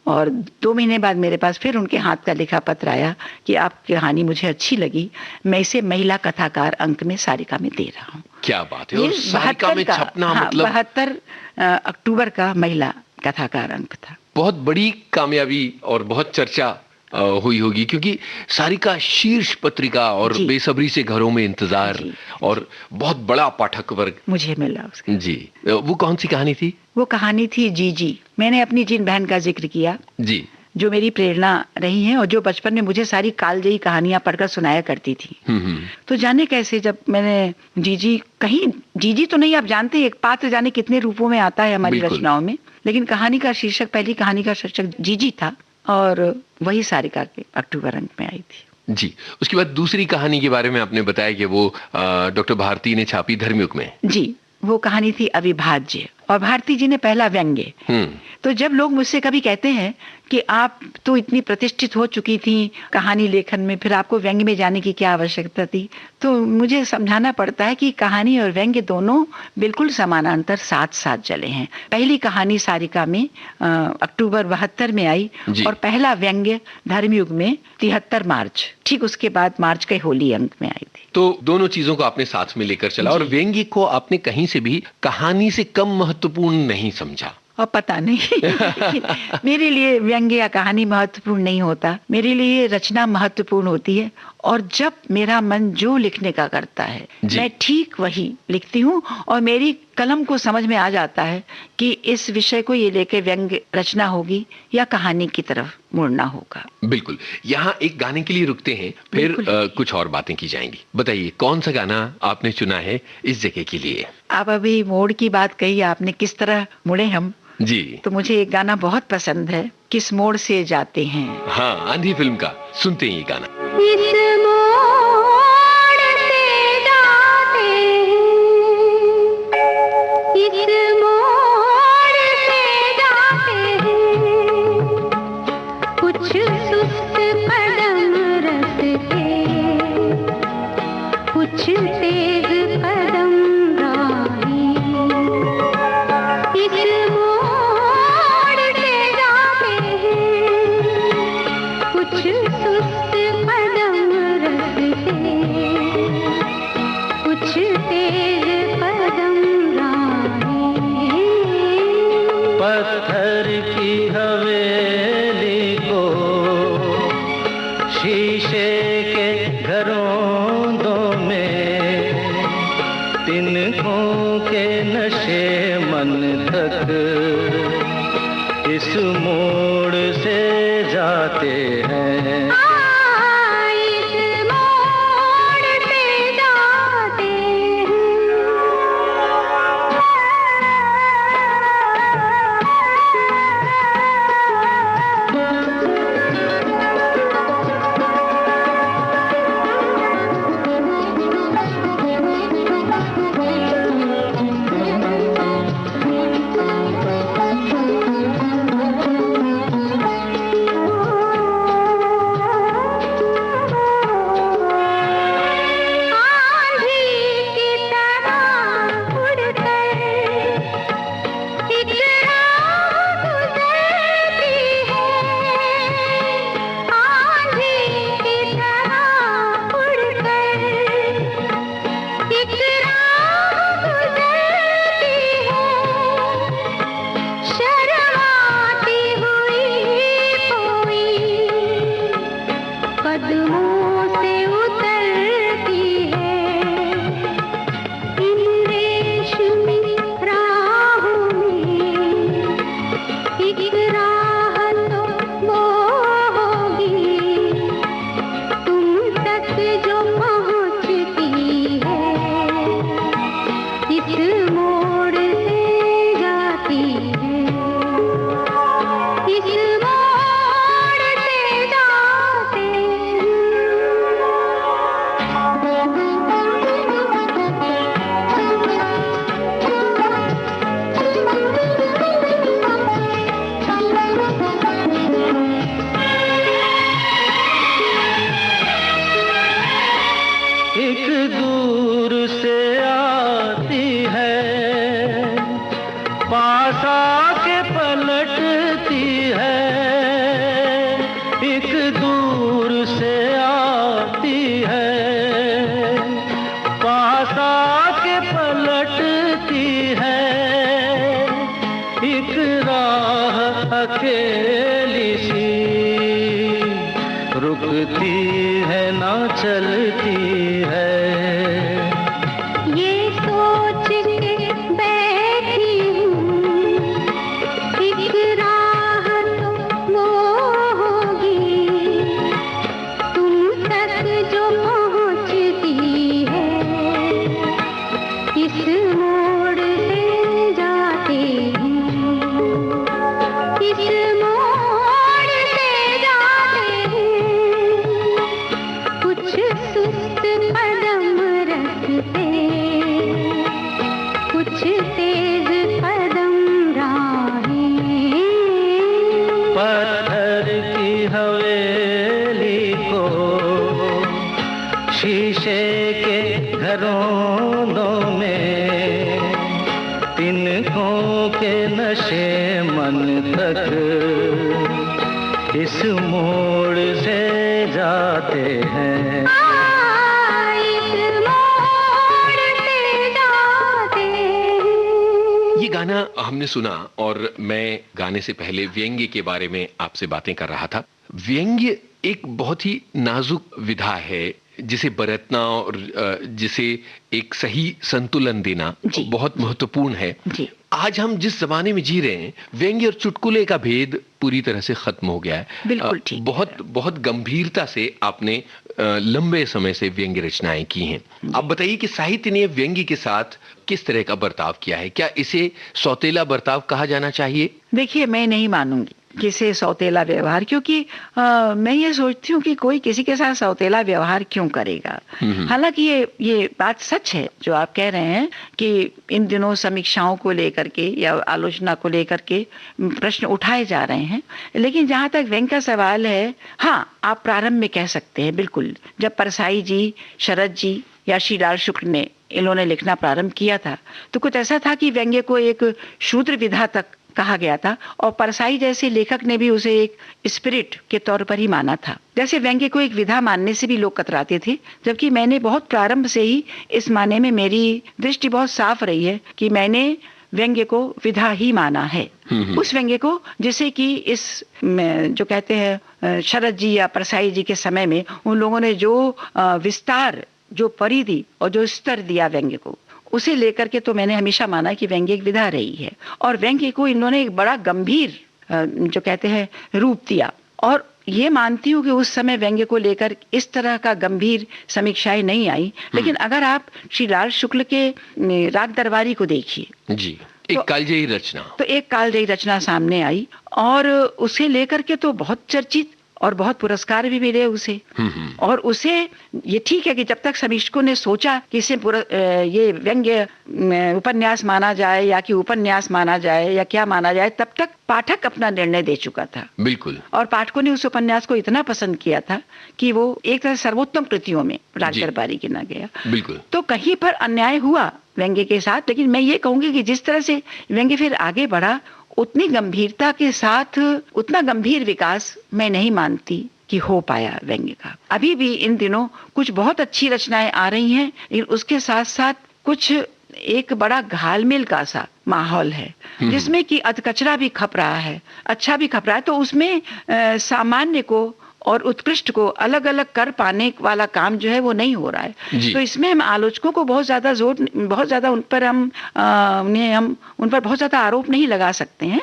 और 2 महीने बाद मेरे पास फिर उनके हाथ का लिखा पत्र आया कि आपकी कहानी मुझे अच्छी लगी, मैं इसे महिला कथाकार अंक में सारिका में दे रहा हूँ। क्या बात है। और सारिका में छपना मतलब 72 अक्टूबर का महिला कथाकार अंक था। बहुत बड़ी कामयाबी और बहुत चर्चा हुई होगी, क्योंकि सारिका शीर्ष पत्रिका और बेसब्री से घरों में इंतजार, और बहुत बड़ा पाठक वर्ग मुझे मिला उसका। जी। वो कौन सी कहानी थी? वो कहानी थी जीजी। मैंने अपनी जिन बहन का जिक्र किया जी, जो मेरी प्रेरणा रही हैं और जो बचपन में मुझे सारी कालजयी कहानियां पढ़कर सुनाया करती थी। तो जाने कैसे जब मैंने जीजी, कहीं जीजी तो नहीं, आप जानते हैं एक पात्र जाने कितने रूपों में आता है हमारी रचनाओं में, लेकिन कहानी का शीर्षक, पहली कहानी का शीर्षक जीजी था, और वही सारिका के अक्टूबर अंक में आई थी। जी। उसके बाद दूसरी कहानी के बारे में आपने बताया कि वो डॉक्टर भारती ने छापी धर्मयुग में। जी, वो कहानी थी अविभाज्य, और भारती जी ने पहला व्यंग्य। तो जब लोग मुझसे कभी कहते हैं कि आप तो इतनी प्रतिष्ठित हो चुकी थी कहानी लेखन में, फिर आपको व्यंग्य में जाने की क्या आवश्यकता थी, तो मुझे समझाना पड़ता है कि कहानी और व्यंग्य दोनों बिल्कुल समानांतर साथ साथ चले हैं। पहली कहानी सारिका में अक्टूबर 72 में आई, और पहला व्यंग्य धर्मयुग में 73 मार्च, ठीक उसके बाद मार्च के होली अंक में आई थी। तो दोनों चीजों को आपने साथ में लेकर चला, और व्यंग्य को आपने कहीं से भी कहानी से कम महत्वपूर्ण नहीं समझा। और पता नहीं मेरे लिए व्यंग्य या कहानी महत्वपूर्ण नहीं होता, मेरे लिए रचना महत्वपूर्ण होती है। और जब मेरा मन जो लिखने का करता है मैं ठीक वही लिखती हूँ, और मेरी कलम को समझ में आ जाता है कि इस विषय को ये लेके व्यंग्य रचना होगी या कहानी की तरफ मुड़ना होगा। बिल्कुल। यहाँ एक गाने के लिए रुकते हैं, फिर कुछ और बातें की जाएंगी। बताइए कौन सा गाना आपने चुना है इस जगह के लिए? आप अभी मोड़ की बात कही आपने, किस तरह मुड़े हम जी, तो मुझे एक गाना बहुत पसंद है, किस मोड़ से जाते हैं। हाँ, आंधी फिल्म का। सुनते हैं ये गाना। इस मोड़ से जाते हैं, इस मोड़ से जाते हैं, कुछ सुस्त कदम रखते, कुछ तेज कदम राही। इस मोड़ से जाते हैं, कुछ सुस्त कदम रखते, कुछ तेज कदम राही। पत्थर की हवेली को शीशे के घरों में, तिनकों के नशे मन तक इस मोड़ से जाते हैं। इस मोड़ से जाते एक दूर से आती है, पास आके पलटती है, एक राह अकेली सी, रुकती है ना चलती है। ये सोच के बैठी हूँ, एक राह तो वो होगी, तुम तक जो पहुँचती है, इस मोड़ से जाते हैं, इस मोड़ से जाते हैं, कुछ सुस्त कदम रखते, कुछ तेज कदम राहें। पत्थर की हवेली को शीशे के घरों में, तिनकों के नशे मन तक इस मोड़ से जाते हैं। इस मोड़ से जाते हैं। ये गाना हमने सुना और मैं गाने से पहले व्यंग्य के बारे में आपसे बातें कर रहा था। व्यंग्य एक बहुत ही नाजुक विधा है जिसे बरतना और जिसे एक सही संतुलन देना जी। बहुत महत्वपूर्ण है। जी। आज हम जिस जमाने में जी रहे हैं, व्यंग्य और चुटकुले का भेद पूरी तरह से खत्म हो गया है। बिल्कुल ठीक। बहुत गंभीरता से आपने लंबे समय से व्यंग्य रचनाएं की हैं। आप बताइए कि साहित्य ने व्यंग्य के साथ किस तरह का बर्ताव किया है? क्या इसे सौतेला बर्ताव कहा जाना चाहिए? देखिए, मैं नहीं मानूंगी किसे सौतेला व्यवहार, क्योंकि मैं ये सोचती हूँ कि कोई किसी के साथ सौतेला व्यवहार क्यों करेगा। हालांकि ये बात सच है जो आप कह रहे हैं कि इन दिनों समीक्षाओं को लेकर के या आलोचना को लेकर के प्रश्न उठाए जा रहे हैं, लेकिन जहाँ तक व्यंग्य का सवाल है, हाँ, आप प्रारंभ में कह सकते हैं बिल्कुल। जब परसाई जी, शरद जी या श्री लाल शुक्ल ने इन्होंने लिखना प्रारंभ किया था तो कुछ ऐसा था कि व्यंग्य को एक शूद्र विधा तक कहा गया था, और परसाई जैसे लेखक ने भी उसे एक स्पिरिट के तौर पर ही माना था। जैसे व्यंग्य को एक विधा मानने से भी लोग कतराते थे, जबकि मैंने बहुत प्रारंभ से ही इस माने में मेरी दृष्टि बहुत साफ रही है कि मैंने व्यंग्य को विधा ही माना है। उस व्यंग्य को जिसे कि इस जो कहते हैं शरद जी या परसाई जी के समय में उन लोगों ने जो विस्तार, जो परिधि और जो स्तर दिया व्यंग्य को, उसे लेकर के तो मैंने हमेशा माना कि व्यंग्य एक विधा रही है। और व्यंग्य को इन्होंने एक बड़ा गंभीर जो कहते हैं रूप दिया, और ये मानती हूँ कि उस समय व्यंग्य को लेकर इस तरह का गंभीर समीक्षाएं नहीं आई। लेकिन अगर आप श्री लाल शुक्ल के राग दरबारी को देखिए जी, एक कालजयी रचना, तो एक कालजयी रचना सामने आई और उसे लेकर के तो बहुत चर्चित और बहुत पुरस्कार भी मिले उसे। और उसे ये ठीक है कि जब तक समीक्षकों ने सोचा कि इसे ये व्यंग्य उपन्यास माना जाए या कि उपन्यास माना जाए या क्या माना जाए, तब तक पाठक अपना निर्णय दे चुका था। बिल्कुल। और पाठकों ने उस उपन्यास को इतना पसंद किया था कि वो एक तरह सर्वोत्तम कृतियों में राग दरबारी गिना गया। बिल्कुल। तो कहीं पर अन्याय हुआ व्यंग्य के साथ, लेकिन मैं ये कहूंगी कि जिस तरह से व्यंग्य फिर आगे बढ़ा, उतनी गंभीरता के साथ उतना गंभीर विकास मैं नहीं मानती कि हो पाया व्यंग्य का। अभी भी इन दिनों कुछ बहुत अच्छी रचनाएं आ रही हैं, लेकिन उसके साथ साथ कुछ एक बड़ा घालमेल का सा माहौल है जिसमें कि अधकचरा भी खप रहा है, अच्छा भी खप रहा है। तो उसमें सामान्य को और उत्कृष्ट को अलग अलग कर पाने वाला काम जो है वो नहीं हो रहा है। तो इसमें हम आलोचकों को बहुत ज्यादा उन पर हम उन पर बहुत ज्यादा आरोप नहीं लगा सकते हैं,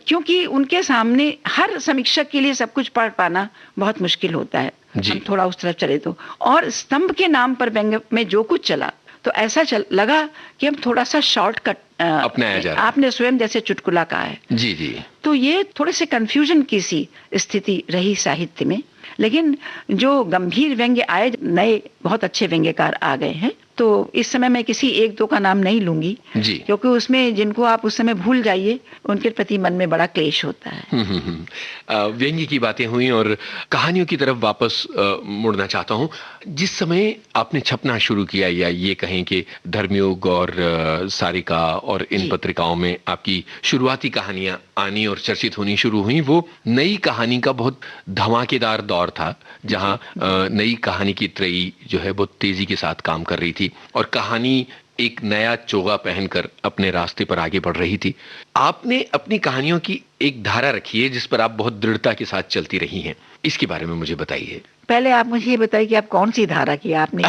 क्योंकि उनके सामने हर समीक्षक के लिए सब कुछ पढ़ पाना बहुत मुश्किल होता है। हम थोड़ा उस तरफ चले तो, और स्तंभ के नाम पर व्यंग्य में जो कुछ चला तो ऐसा लगा कि हम थोड़ा सा शॉर्टकट अपनाया जा रहा है। आपने स्वयं जैसे चुटकुला कहा है। जी जी। तो ये थोड़े से कंफ्यूजन की सी स्थिति रही साहित्य में। लेकिन जो गंभीर व्यंग्य आए, नए बहुत अच्छे व्यंग्यकार आ गए हैं, तो इस समय मैं किसी एक दो का नाम नहीं लूंगी जी। क्योंकि उसमें जिनको आप उस समय भूल जाइए उनके प्रति मन में बड़ा क्लेश होता है। व्यंग्य की बातें हुई और कहानियों की तरफ वापस मुड़ना चाहता हूँ। जिस समय आपने छपना शुरू किया, या ये कहें कि धर्मयुग और सारिका और इन पत्रिकाओं में आपकी शुरुआती कहानियां आनी और चर्चित होनी शुरू हुई, वो नई कहानी का बहुत धमाकेदार दौर था, जहां नई कहानी की त्रयी जो है बहुत तेजी के साथ काम कर रही थी और कहानी एक नया चोगा पहनकर अपने रास्ते पर आगे बढ़ रही थी। आपने अपनी कहानियों की एक धारा रखी है जिस पर आप बहुत दृढ़ता के साथ चलती रही हैं, इसके बारे में मुझे बताइए। पहले आप मुझे ये बताइए कि आप कौन सी धारा की आपने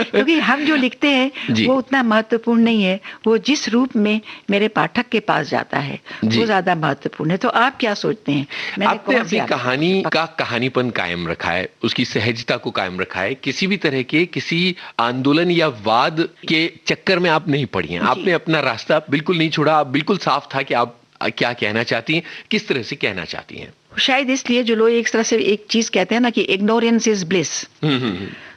क्योंकि हम जो लिखते हैं वो उतना महत्वपूर्ण नहीं है, वो जिस रूप में मेरे पाठक के पास जाता है वो ज्यादा महत्वपूर्ण है। तो आप क्या सोचते हैं? आपने अपनी कहानी का कहानीपन कायम रखा है, उसकी सहजता को कायम रखा है, किसी भी तरह के किसी आंदोलन या वाद के चक्कर में आप नहीं पड़ी हैं। आपने अपना रास्ता बिल्कुल नहीं छोड़ा, आप बिल्कुल साफ था कि आप क्या कहना चाहती हैं, किस तरह से कहना चाहती हैं। शायद इसलिए जो लोग एक तरह से एक चीज कहते हैं ना कि इग्नोरेंस इज ब्लिस,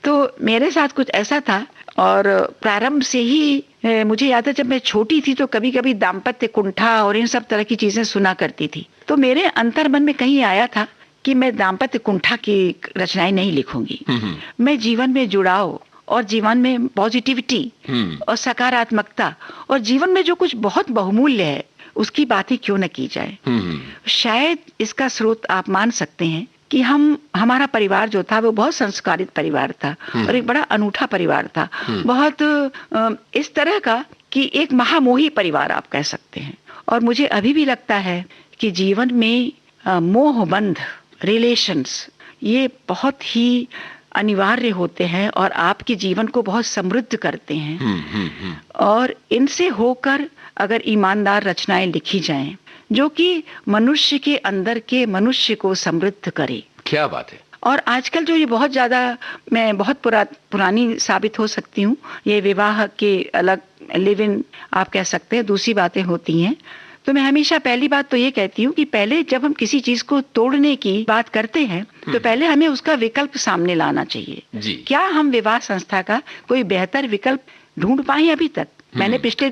तो मेरे साथ कुछ ऐसा था। और प्रारंभ से ही मुझे याद है जब मैं छोटी थी तो कभी कभी दाम्पत्य कुंठा और इन सब तरह की चीजें सुना करती थी, तो मेरे अंतर्मन में कहीं आया था कि मैं दाम्पत्य कुंठा की रचनाएं नहीं लिखूंगी। मैं जीवन में जुड़ाव और जीवन में पॉजिटिविटी और सकारात्मकता और जीवन में जो कुछ बहुत बहुमूल्य है उसकी बात ही क्यों न की जाए। शायद इसका स्रोत आप मान सकते हैं कि हमारा परिवार जो था वो बहुत संस्कारित परिवार था और एक बड़ा अनूठा परिवार था, बहुत इस तरह का कि एक महामोही परिवार आप कह सकते हैं। और मुझे अभी भी लगता है कि जीवन में मोहबंध रिलेशंस ये बहुत ही अनिवार्य होते हैं और आपके जीवन को बहुत समृद्ध करते हैं। और इनसे होकर अगर ईमानदार रचनाएं लिखी जाएं जो कि मनुष्य के अंदर के मनुष्य को समृद्ध करे। क्या बात है। और आजकल जो ये बहुत ज्यादा, मैं बहुत पुरानी साबित हो सकती हूँ, ये विवाह के अलग लिव इन आप कह सकते हैं दूसरी बातें होती हैं। तो मैं हमेशा पहली बात तो ये कहती हूँ कि पहले जब हम किसी चीज को तोड़ने की बात करते हैं तो पहले हमें उसका विकल्प सामने लाना चाहिए। क्या हम विवाह संस्था का कोई बेहतर विकल्प ढूंढ पाए अभी तक? मैंने पिछले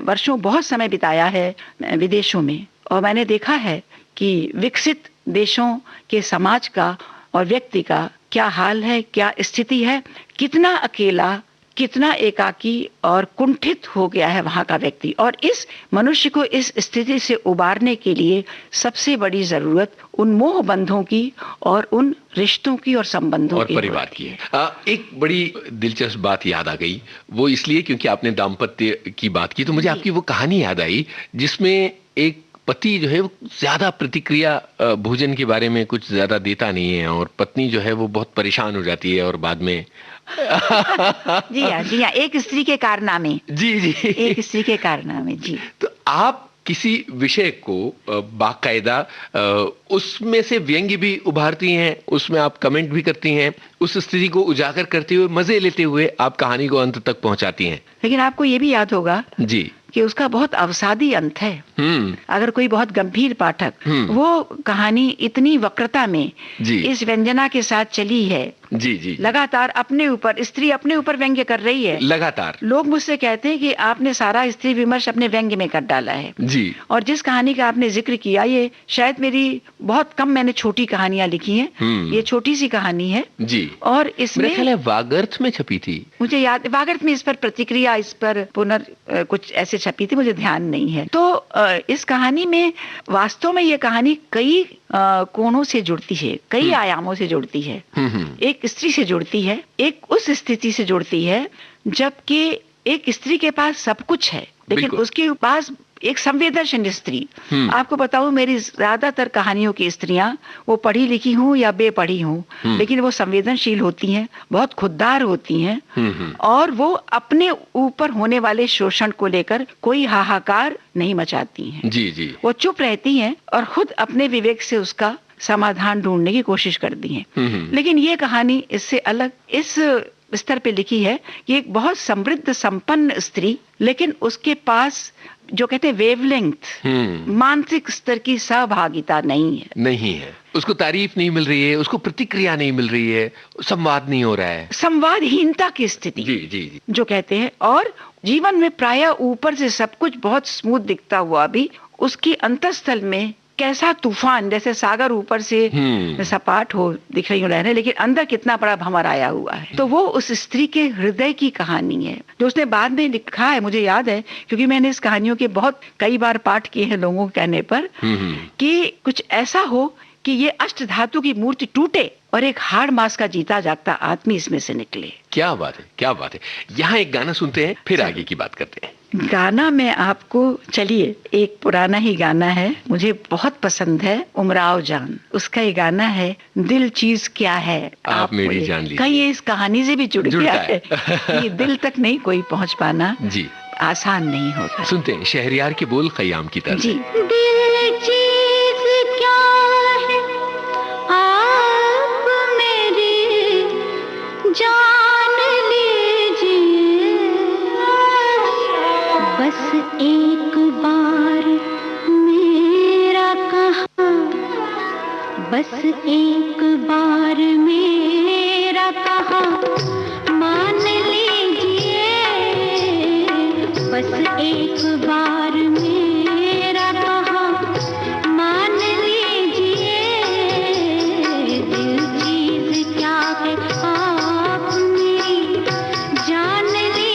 वर्षों बहुत समय बिताया है विदेशों में और मैंने देखा है कि विकसित देशों के समाज का और व्यक्ति का क्या हाल है, क्या स्थिति है, कितना अकेला, कितना एकाकी और कुंठित हो गया है वहां का व्यक्ति। और इस मनुष्य को इस स्थिति से उबारने के लिए सबसे बड़ी जरूरत उन मोह बंधों की और उन रिश्तों की और संबंधों और की परिवार की है। एक बड़ी दिलचस्प बात याद आ गई, वो इसलिए क्योंकि आपने दाम्पत्य की बात की तो मुझे आपकी वो कहानी याद आई जिसमें एक पति जो है वो ज्यादा प्रतिक्रिया भोजन के बारे में कुछ ज्यादा देता नहीं है और पत्नी जो है वो बहुत परेशान हो जाती है और बाद में जी हाँ, एक स्त्री के कारनामे। जी एक स्त्री के कारनामे। जी। तो आप किसी विषय को बाकायदा उसमें से व्यंग्य भी उभारती हैं, उसमें आप कमेंट भी करती हैं, उस स्थिति को उजागर करते हुए, मजे लेते हुए आप कहानी को अंत तक पहुंचाती हैं। लेकिन आपको ये भी याद होगा जी कि उसका बहुत अवसादी अंत है। अगर कोई बहुत गंभीर पाठक वो कहानी इतनी वक्रता में इस व्यंजना के साथ चली है, जी लगातार अपने ऊपर, स्त्री अपने ऊपर व्यंग्य कर रही है लगातार। लोग मुझसे कहते हैं कि आपने सारा स्त्री विमर्श अपने व्यंग्य में कर डाला है। जी। और जिस कहानी का आपने जिक्र किया, ये शायद मेरी बहुत कम मैंने छोटी कहानियां लिखी हैं, ये छोटी सी कहानी है जी। और इसमें मेरे ख्याल है वागर्थ में छपी थी, मुझे याद, वागर्थ में इस पर प्रतिक्रिया, इस पर कुछ ऐसे छपी थी, मुझे ध्यान नहीं है। तो इस कहानी में वास्तव में ये कहानी कई कोणों से जुड़ती है, कई आयामों से जुड़ती है। एक स्त्री से जुड़ती है, एक उस स्थिति से जुड़ती है जबकि एक स्त्री के पास सब कुछ है लेकिन उसके पास एक संवेदनशील स्त्री। आपको बताऊं, मेरी ज्यादातर कहानियों की स्त्रियां वो पढ़ी लिखी हूं या बेपढ़ी हूं, लेकिन वो संवेदनशील होती हैं, बहुत खुददार होती हैं और वो अपने ऊपर होने वाले शोषण को लेकर कोई हाहाकार नहीं मचाती हैं। जी। वो चुप रहती हैं और खुद अपने विवेक से उसका समाधान ढूंढने की कोशिश करती हैं। लेकिन ये कहानी इससे अलग, इस स्तर पे लिखी है कि एक बहुत समृद्ध संपन्न स्त्री, लेकिन उसके पास जो कहते हैं वेवलेंथ, मानसिक स्तर की सहभागिता नहीं है। उसको तारीफ नहीं मिल रही है, उसको प्रतिक्रिया नहीं मिल रही है, संवाद नहीं हो रहा है, संवादहीनता की स्थिति जी जो कहते हैं। और जीवन में प्रायः ऊपर से सब कुछ बहुत स्मूथ दिखता हुआ भी उसकी अंतःस्थल में कैसा तूफान, जैसे सागर ऊपर से सपाट हो दिख रही हो लहरें, लेकिन अंदर कितना बड़ा भंवर आया हुआ है। तो वो उस स्त्री के हृदय की कहानी है जो उसने बाद में लिखा है। मुझे याद है क्योंकि मैंने इस कहानियों के बहुत कई बार पाठ किए हैं लोगों के कहने पर, कि कुछ ऐसा हो कि ये अष्ट धातु की मूर्ति टूटे और एक हाड़ मास का जीता जागता आदमी इसमें से निकले। क्या बात है, क्या बात है। यहाँ एक गाना सुनते हैं, फिर आगे की बात करते हैं। गाना में आपको, चलिए एक पुराना ही गाना है, मुझे बहुत पसंद है, उमराव जान, उसका ये गाना है, दिल चीज क्या है आप मेरी जान लीजिए। कहीं ये इस कहानी से भी जुड़ गया है कि दिल तक नहीं कोई पहुंच पाना जी आसान नहीं होता। सुनते हैं शहरयार के बोल खयाम की तरफ। दिल चीज क्या है आप मेरी जान लीजिए, बस एक बार मेरा कहा, बस एक बार मेरा कहा मान लीजिए, बस एक बार मेरा कहा मान लीजिए, दिल चीज क्या है आप मेरी जान लीजिए।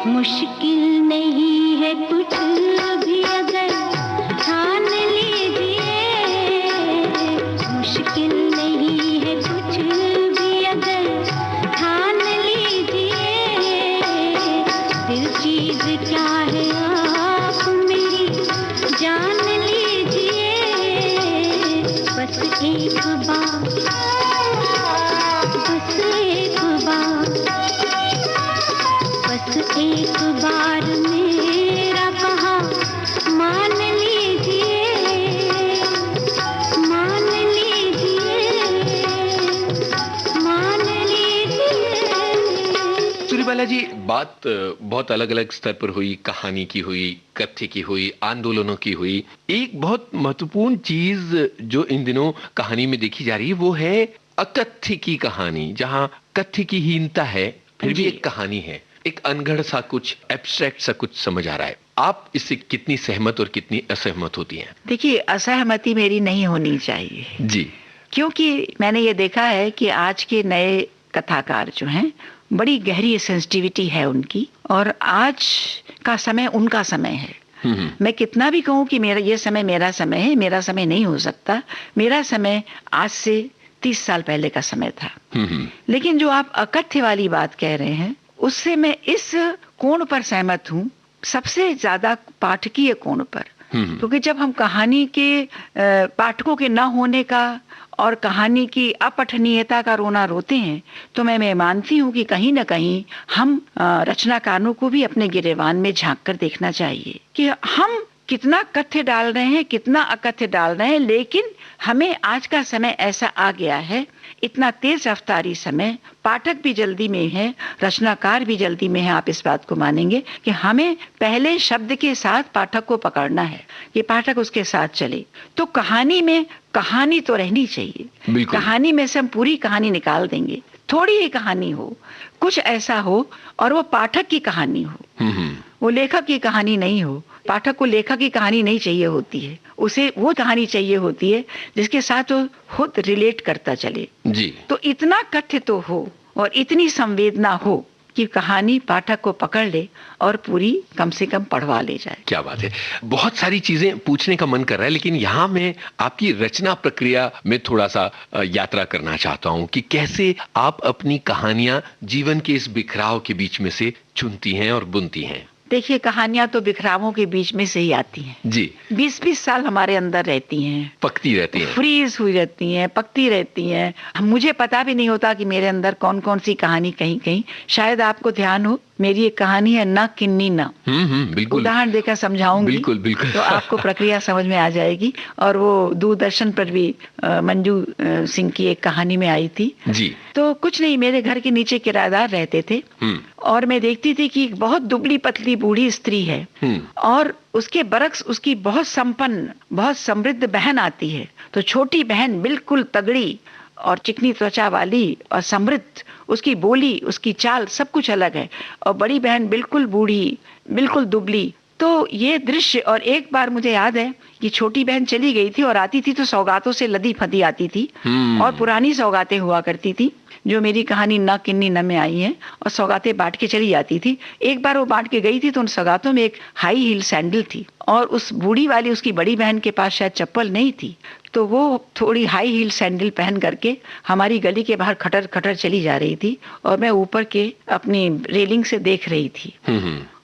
मुश्किल नहीं है कुछ भी अगर ठान लीजिए, मुश्किल नहीं है कुछ भी अगर ठान लीजिए। दिल चीज क्या है आप मेरी जान लीजिए। बस एक बार, बस एक बार, बस एक बार मेरा कहा मान लीजिए, मान लीजिए, मान लीजिए। सूर्यबाला जी, बात बहुत अलग अलग स्तर पर हुई, कहानी की हुई, कथ्य की हुई, आंदोलनों की हुई। एक बहुत महत्वपूर्ण चीज जो इन दिनों कहानी में देखी जा रही है वो है अकथ्य की कहानी, जहाँ कथ्य की हीनता है फिर भी एक कहानी है, एक अनगढ़ सा कुछ, एब्स्ट्रैक्ट सा कुछ समझ आ रहा है। आप इससे कितनी सहमत और कितनी असहमत होती हैं? देखिए, असहमति मेरी नहीं होनी चाहिए जी। क्योंकि मैंने ये देखा है कि आज के नए कथाकार जो हैं, बड़ी गहरी सेंसिटिविटी है उनकी, और आज का समय उनका समय है। मैं कितना भी कहूँ कि मेरा ये समय मेरा समय है, मेरा समय नहीं हो सकता। मेरा समय आज से 30 साल पहले का समय था। लेकिन जो आप अकथ्य वाली बात कह रहे हैं, उससे मैं इस कोण पर सहमत हूँ, सबसे ज्यादा पाठकीय कोण पर। क्योंकि जब हम कहानी के पाठकों के न होने का और कहानी की अपठनीयता का रोना रोते हैं, तो मैं मानती हूँ कि कहीं न कहीं हम रचनाकारों को भी अपने गिरेबान में झांक कर देखना चाहिए कि हम कितना कथ्य डाल रहे हैं, कितना अकथ्य डाल रहे हैं। लेकिन हमें आज का समय ऐसा आ गया है, इतना तेज रफ्तारी समय, पाठक भी जल्दी में है, रचनाकार भी जल्दी में है। आप इस बात को मानेंगे कि हमें पहले शब्द के साथ पाठक को पकड़ना है, कि पाठक उसके साथ चले। तो कहानी में कहानी तो रहनी चाहिए। कहानी में से हम पूरी कहानी निकाल देंगे, थोड़ी ही कहानी हो, कुछ ऐसा हो और वो पाठक की कहानी हो, वो लेखक की कहानी नहीं हो। पाठक को लेखक की कहानी नहीं चाहिए होती है, उसे वो कहानी चाहिए होती है जिसके साथ वो खुद रिलेट करता चले। जी। तो इतना कथ्य तो हो और इतनी संवेदना हो कि कहानी पाठक को पकड़ ले और पूरी कम से कम पढ़वा ले जाए। क्या बात है। बहुत सारी चीजें पूछने का मन कर रहा है, लेकिन यहाँ मैं आपकी रचना प्रक्रिया में थोड़ा सा यात्रा करना चाहता हूँ कि कैसे आप अपनी कहानियां जीवन के इस बिखराव के बीच में से चुनती हैं और बुनती हैं। देखिए, कहानियां तो बिखरावों के बीच में से ही आती हैं। जी। 20-20 साल हमारे अंदर रहती हैं, पकती रहती हैं, फ्रीज हुई रहती हैं, पकती रहती हैं। मुझे पता भी नहीं होता कि मेरे अंदर कौन कौन सी कहानी कहीं कहीं। शायद आपको ध्यान हो, मेरी एक कहानी है न किन्नी न। बिल्कुल। उदाहरण देकर समझाऊंगी, बिल्कुल बिल्कुल। तो आपको प्रक्रिया समझ में आ जाएगी। और वो दूरदर्शन पर भी मंजू सिंह की एक कहानी में आई थी। जी। तो कुछ नहीं, मेरे घर के नीचे किराएदार रहते थे और मैं देखती थी कि बहुत दुबली पतली बूढ़ी स्त्री है और उसके बरक्स उसकी बहुत संपन्न, बहुत समृद्ध बहन आती है। तो छोटी बहन बिल्कुल तगड़ी और चिकनी त्वचा वाली और समृद्ध, उसकी बोली, उसकी चाल, सब कुछ अलग है। और बड़ी बहन बिल्कुल बूढ़ी, बिल्कुल दुबली। तो ये दृश्य, और एक बार मुझे याद है कि छोटी बहन चली गई थी और आती थी तो सौगातों से लदी फदी आती थी और पुरानी सौगातें हुआ करती थी जो मेरी कहानी न किन्नी न में आई हैं, और सौगातें बांट के चली जाती थी। एक बार वो बांट के गई थी तो उन सौगातों में एक हाई हील सैंडल थी और उस बूढ़ी वाली, उसकी बड़ी बहन के पास शायद चप्पल नहीं थी, तो वो थोड़ी हाई हील सैंडल पहन करके हमारी गली के बाहर खटर खटर चली जा रही थी और मैं ऊपर के अपनी रेलिंग से देख रही थी।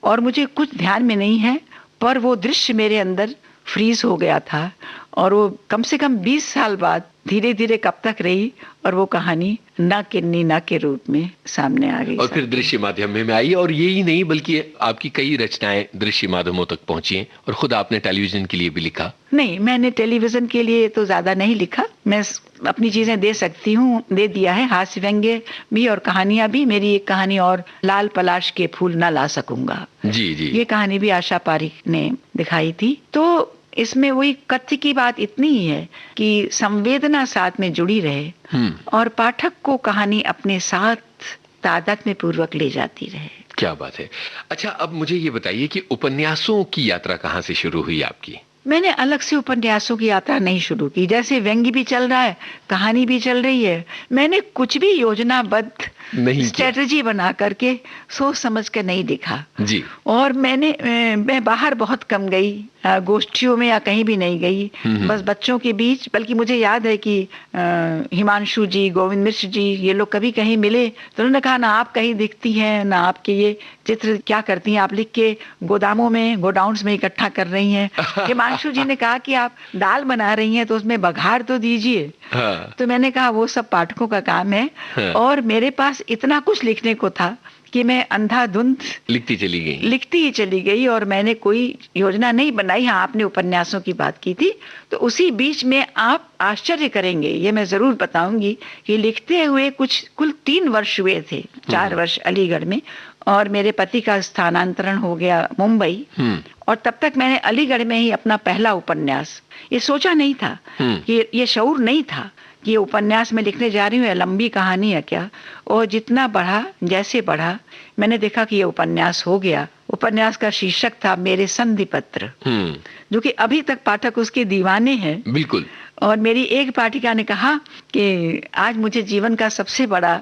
और मुझे कुछ ध्यान में नहीं है, पर वो दृश्य मेरे अंदर फ्रीज हो गया था और वो कम से कम 20 साल बाद धीरे धीरे कब तक रही और वो कहानी न किन्नी न के रूप में सामने आ गई और फिर दृश्य माध्यम में आई। और यही नहीं बल्कि आपकी कई रचनाएं दृश्य माध्यमों तक पहुंची हैं और खुद आपने टेलीविजन के लिए भी लिखा। नहीं, मैंने टेलीविजन के लिए तो ज्यादा नहीं लिखा। मैं अपनी चीजें दे सकती हूँ, दे दिया है, हास्य व्यंग्य भी और कहानियां भी। मेरी एक कहानी और, लाल पलाश के फूल न ला सकूंगा, जी जी, ये कहानी भी आशा पारिक ने दिखाई थी। तो इसमें वही कथ्य की बात इतनी ही है कि संवेदना साथ में जुड़ी रहे और पाठक को कहानी अपने साथ तादाद में पूर्वक ले जाती रहे। क्या बात है। अच्छा, अब मुझे ये बताइए कि उपन्यासों की यात्रा कहाँ से शुरू हुई आपकी? मैंने अलग से उपन्यासों की यात्रा नहीं शुरू की। जैसे व्यंग्य भी चल रहा है, कहानी भी चल रही है, मैंने कुछ भी योजनाबद्ध नहीं स्ट्रेटजी बना करके सोच समझ कर नहीं दिखा जी। और मैं बाहर बहुत कम गई, गोष्ठियों में या कहीं भी नहीं गई, बस बच्चों के बीच। बल्कि मुझे याद है कि हिमांशु जी, गोविंद मिश्र जी, ये लोग कभी कहीं मिले तो उन्होंने कहा ना आप कहीं दिखती हैं, ना आपके ये चित्र क्या करती हैं, आप लिख के गोदामों में, गोडाउन्स में इकट्ठा कर रही हैं। हिमांशु जी ने कहा कि आप दाल बना रही हैं तो उसमें बघार तो दीजिए। हाँ। तो मैंने कहा वो सब पाठकों का काम है। हाँ। और मेरे पास इतना कुछ लिखने को था कि मैं अंधाधुंध लिखती ही चली गई और मैंने कोई योजना नहीं बनाई। हाँ, आपने उपन्यासों की बात की थी, तो उसी बीच में आप आश्चर्य करेंगे, ये मैं जरूर बताऊंगी कि लिखते हुए कुल 3 वर्ष हुए थे। 4 वर्ष अलीगढ़ में, और मेरे पति का स्थानांतरण हो गया मुंबई, और तब तक मैंने अलीगढ़ में ही अपना पहला उपन्यास, ये सोचा नहीं था, कि ये शऊर नहीं था कि ये उपन्यास में लिखने जा रही हूँ, या लंबी कहानी है क्या। और जितना बढ़ा, जैसे बढ़ा, मैंने देखा कि ये उपन्यास हो गया। उपन्यास का शीर्षक था मेरे संधि पत्र, जो कि अभी तक पाठक उसके दीवाने हैं। बिल्कुल। और मेरी एक पाठिका ने कहा कि आज मुझे जीवन का सबसे बड़ा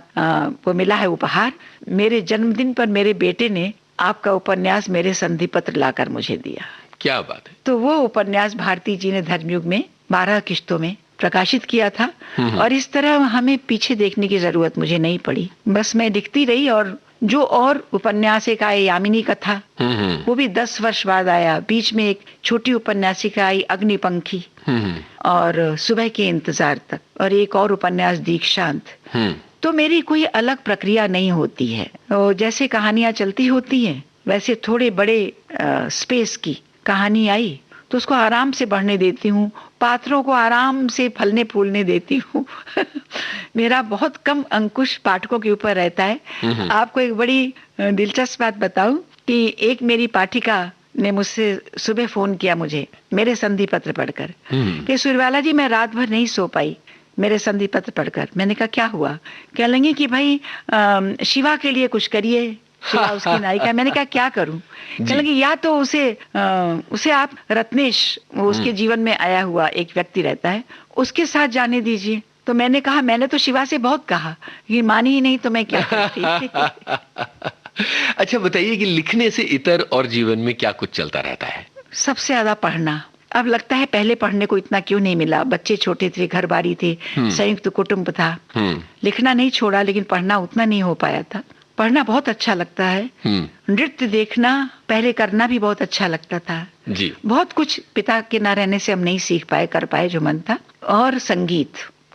वो मिला है उपहार, मेरे जन्मदिन पर मेरे बेटे ने आपका उपन्यास मेरे संधि पत्र लाकर मुझे दिया। क्या बात है। तो वो उपन्यास भारती जी ने धर्मयुग में 12 किस्तों में प्रकाशित किया था। और इस तरह हमें पीछे देखने की जरूरत मुझे नहीं पड़ी, बस मैं लिखती रही। और जो और उपन्यास एक आए, यामिनी कथा, वो भी 10 वर्ष बाद आया। बीच में एक छोटी उपन्यासिका आई, अग्निपंखी, और सुबह के इंतजार तक, और एक और उपन्यास दीक्षांत। तो मेरी कोई अलग प्रक्रिया नहीं होती है, और जैसे कहानियां चलती होती हैं वैसे थोड़े बड़े स्पेस की कहानी आई तो उसको आराम से बढ़ने देती हूँ, पात्रों को आराम से फलने फूलने देती हूँ। मेरा बहुत कम अंकुश पाठकों के ऊपर रहता है। आपको एक बड़ी दिलचस्प बात बताऊं कि एक मेरी पाठिका ने मुझसे सुबह फोन किया मुझे मेरे संधि पत्र पढ़कर कि सूर्यवाला जी, मैं रात भर नहीं सो पाई मेरे संधि पत्र पढ़कर। मैंने कहा क्या हुआ? कह लेंगे कि भाई शिवा के लिए कुछ करिए, शिवा उसकी नायिका। मैंने कहा क्या करूं? कह लगे या तो उसे आप रत्नेश, वो उसके जीवन में आया हुआ एक व्यक्ति रहता है, उसके साथ जाने दीजिए। तो मैंने कहा, मैंने तो शिवा से बहुत कहा, ये मानी ही नहीं, तो मैं क्या करती। अच्छा बताइए कि लिखने से इतर और जीवन में क्या कुछ चलता रहता है? सबसे ज्यादा पढ़ना। अब लगता है पहले पढ़ने को इतना क्यों नहीं मिला, बच्चे छोटे थे, घर बारी थे, संयुक्त कुटुंब था। लिखना नहीं छोड़ा, लेकिन पढ़ना उतना नहीं हो पाया था। पढ़ना बहुत अच्छा लगता है। नृत्य देखना पहले करना भी बहुत अच्छा लगता था जी। बहुत कुछ पिता के ना रहने से हम नहीं सीख पाए, कर पाए जो मन था। और संगीत,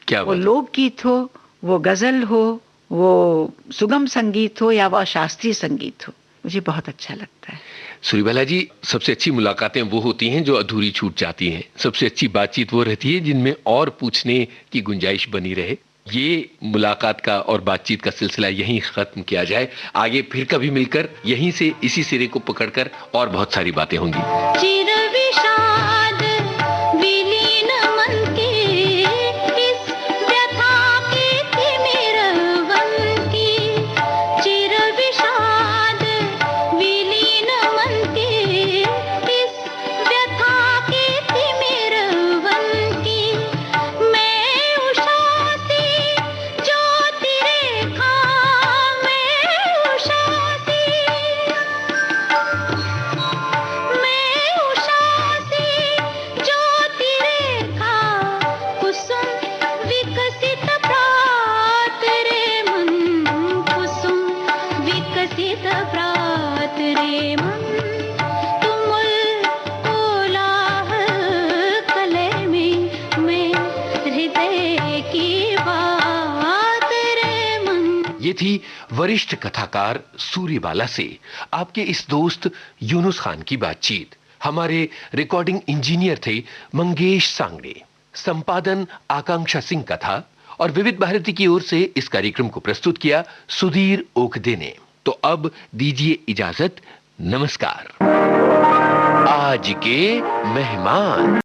क्या वो लोकगीत हो, वो गजल हो, वो सुगम संगीत हो, या वह शास्त्रीय संगीत हो, मुझे बहुत अच्छा लगता है। सूर्यबाला जी, सबसे अच्छी मुलाकातें वो होती हैं जो अधूरी छूट जाती हैं। सबसे अच्छी बातचीत वो रहती है जिनमें और पूछने की गुंजाइश बनी रहे। ये मुलाकात का और बातचीत का सिलसिला यहीं खत्म किया जाए। आगे फिर कभी मिलकर यहीं से इसी सिरे को पकड़कर और बहुत सारी बातें होंगी। चिर विषाद विलीन मन के इस व्यथा के तिमिरवन की, चिर विषाद विलीन मन के इस व्यथा के तिमिरवन की, मैं उषा सी ज्योति रेखा, मैं उषा सी, मैं उषा सी ज्योति रेखा, कुसुम विकसित प्रात रे मन, कुसुम विकसित प्रात रे मन, तुमुल कोलाहल कलय में मैं हृदय की बात रे मन। ये थी वरिष्ठ कथाकार सूर्यबाला से आपके इस दोस्त यूनुस खान की बातचीत। हमारे रिकॉर्डिंग इंजीनियर थे मंगेश सांगड़े, संपादन आकांक्षा सिंह का था, और विविध भारती की ओर से इस कार्यक्रम को प्रस्तुत किया सुधीर ओखदे ने। तो अब दीजिए इजाजत, नमस्कार। आज के मेहमान।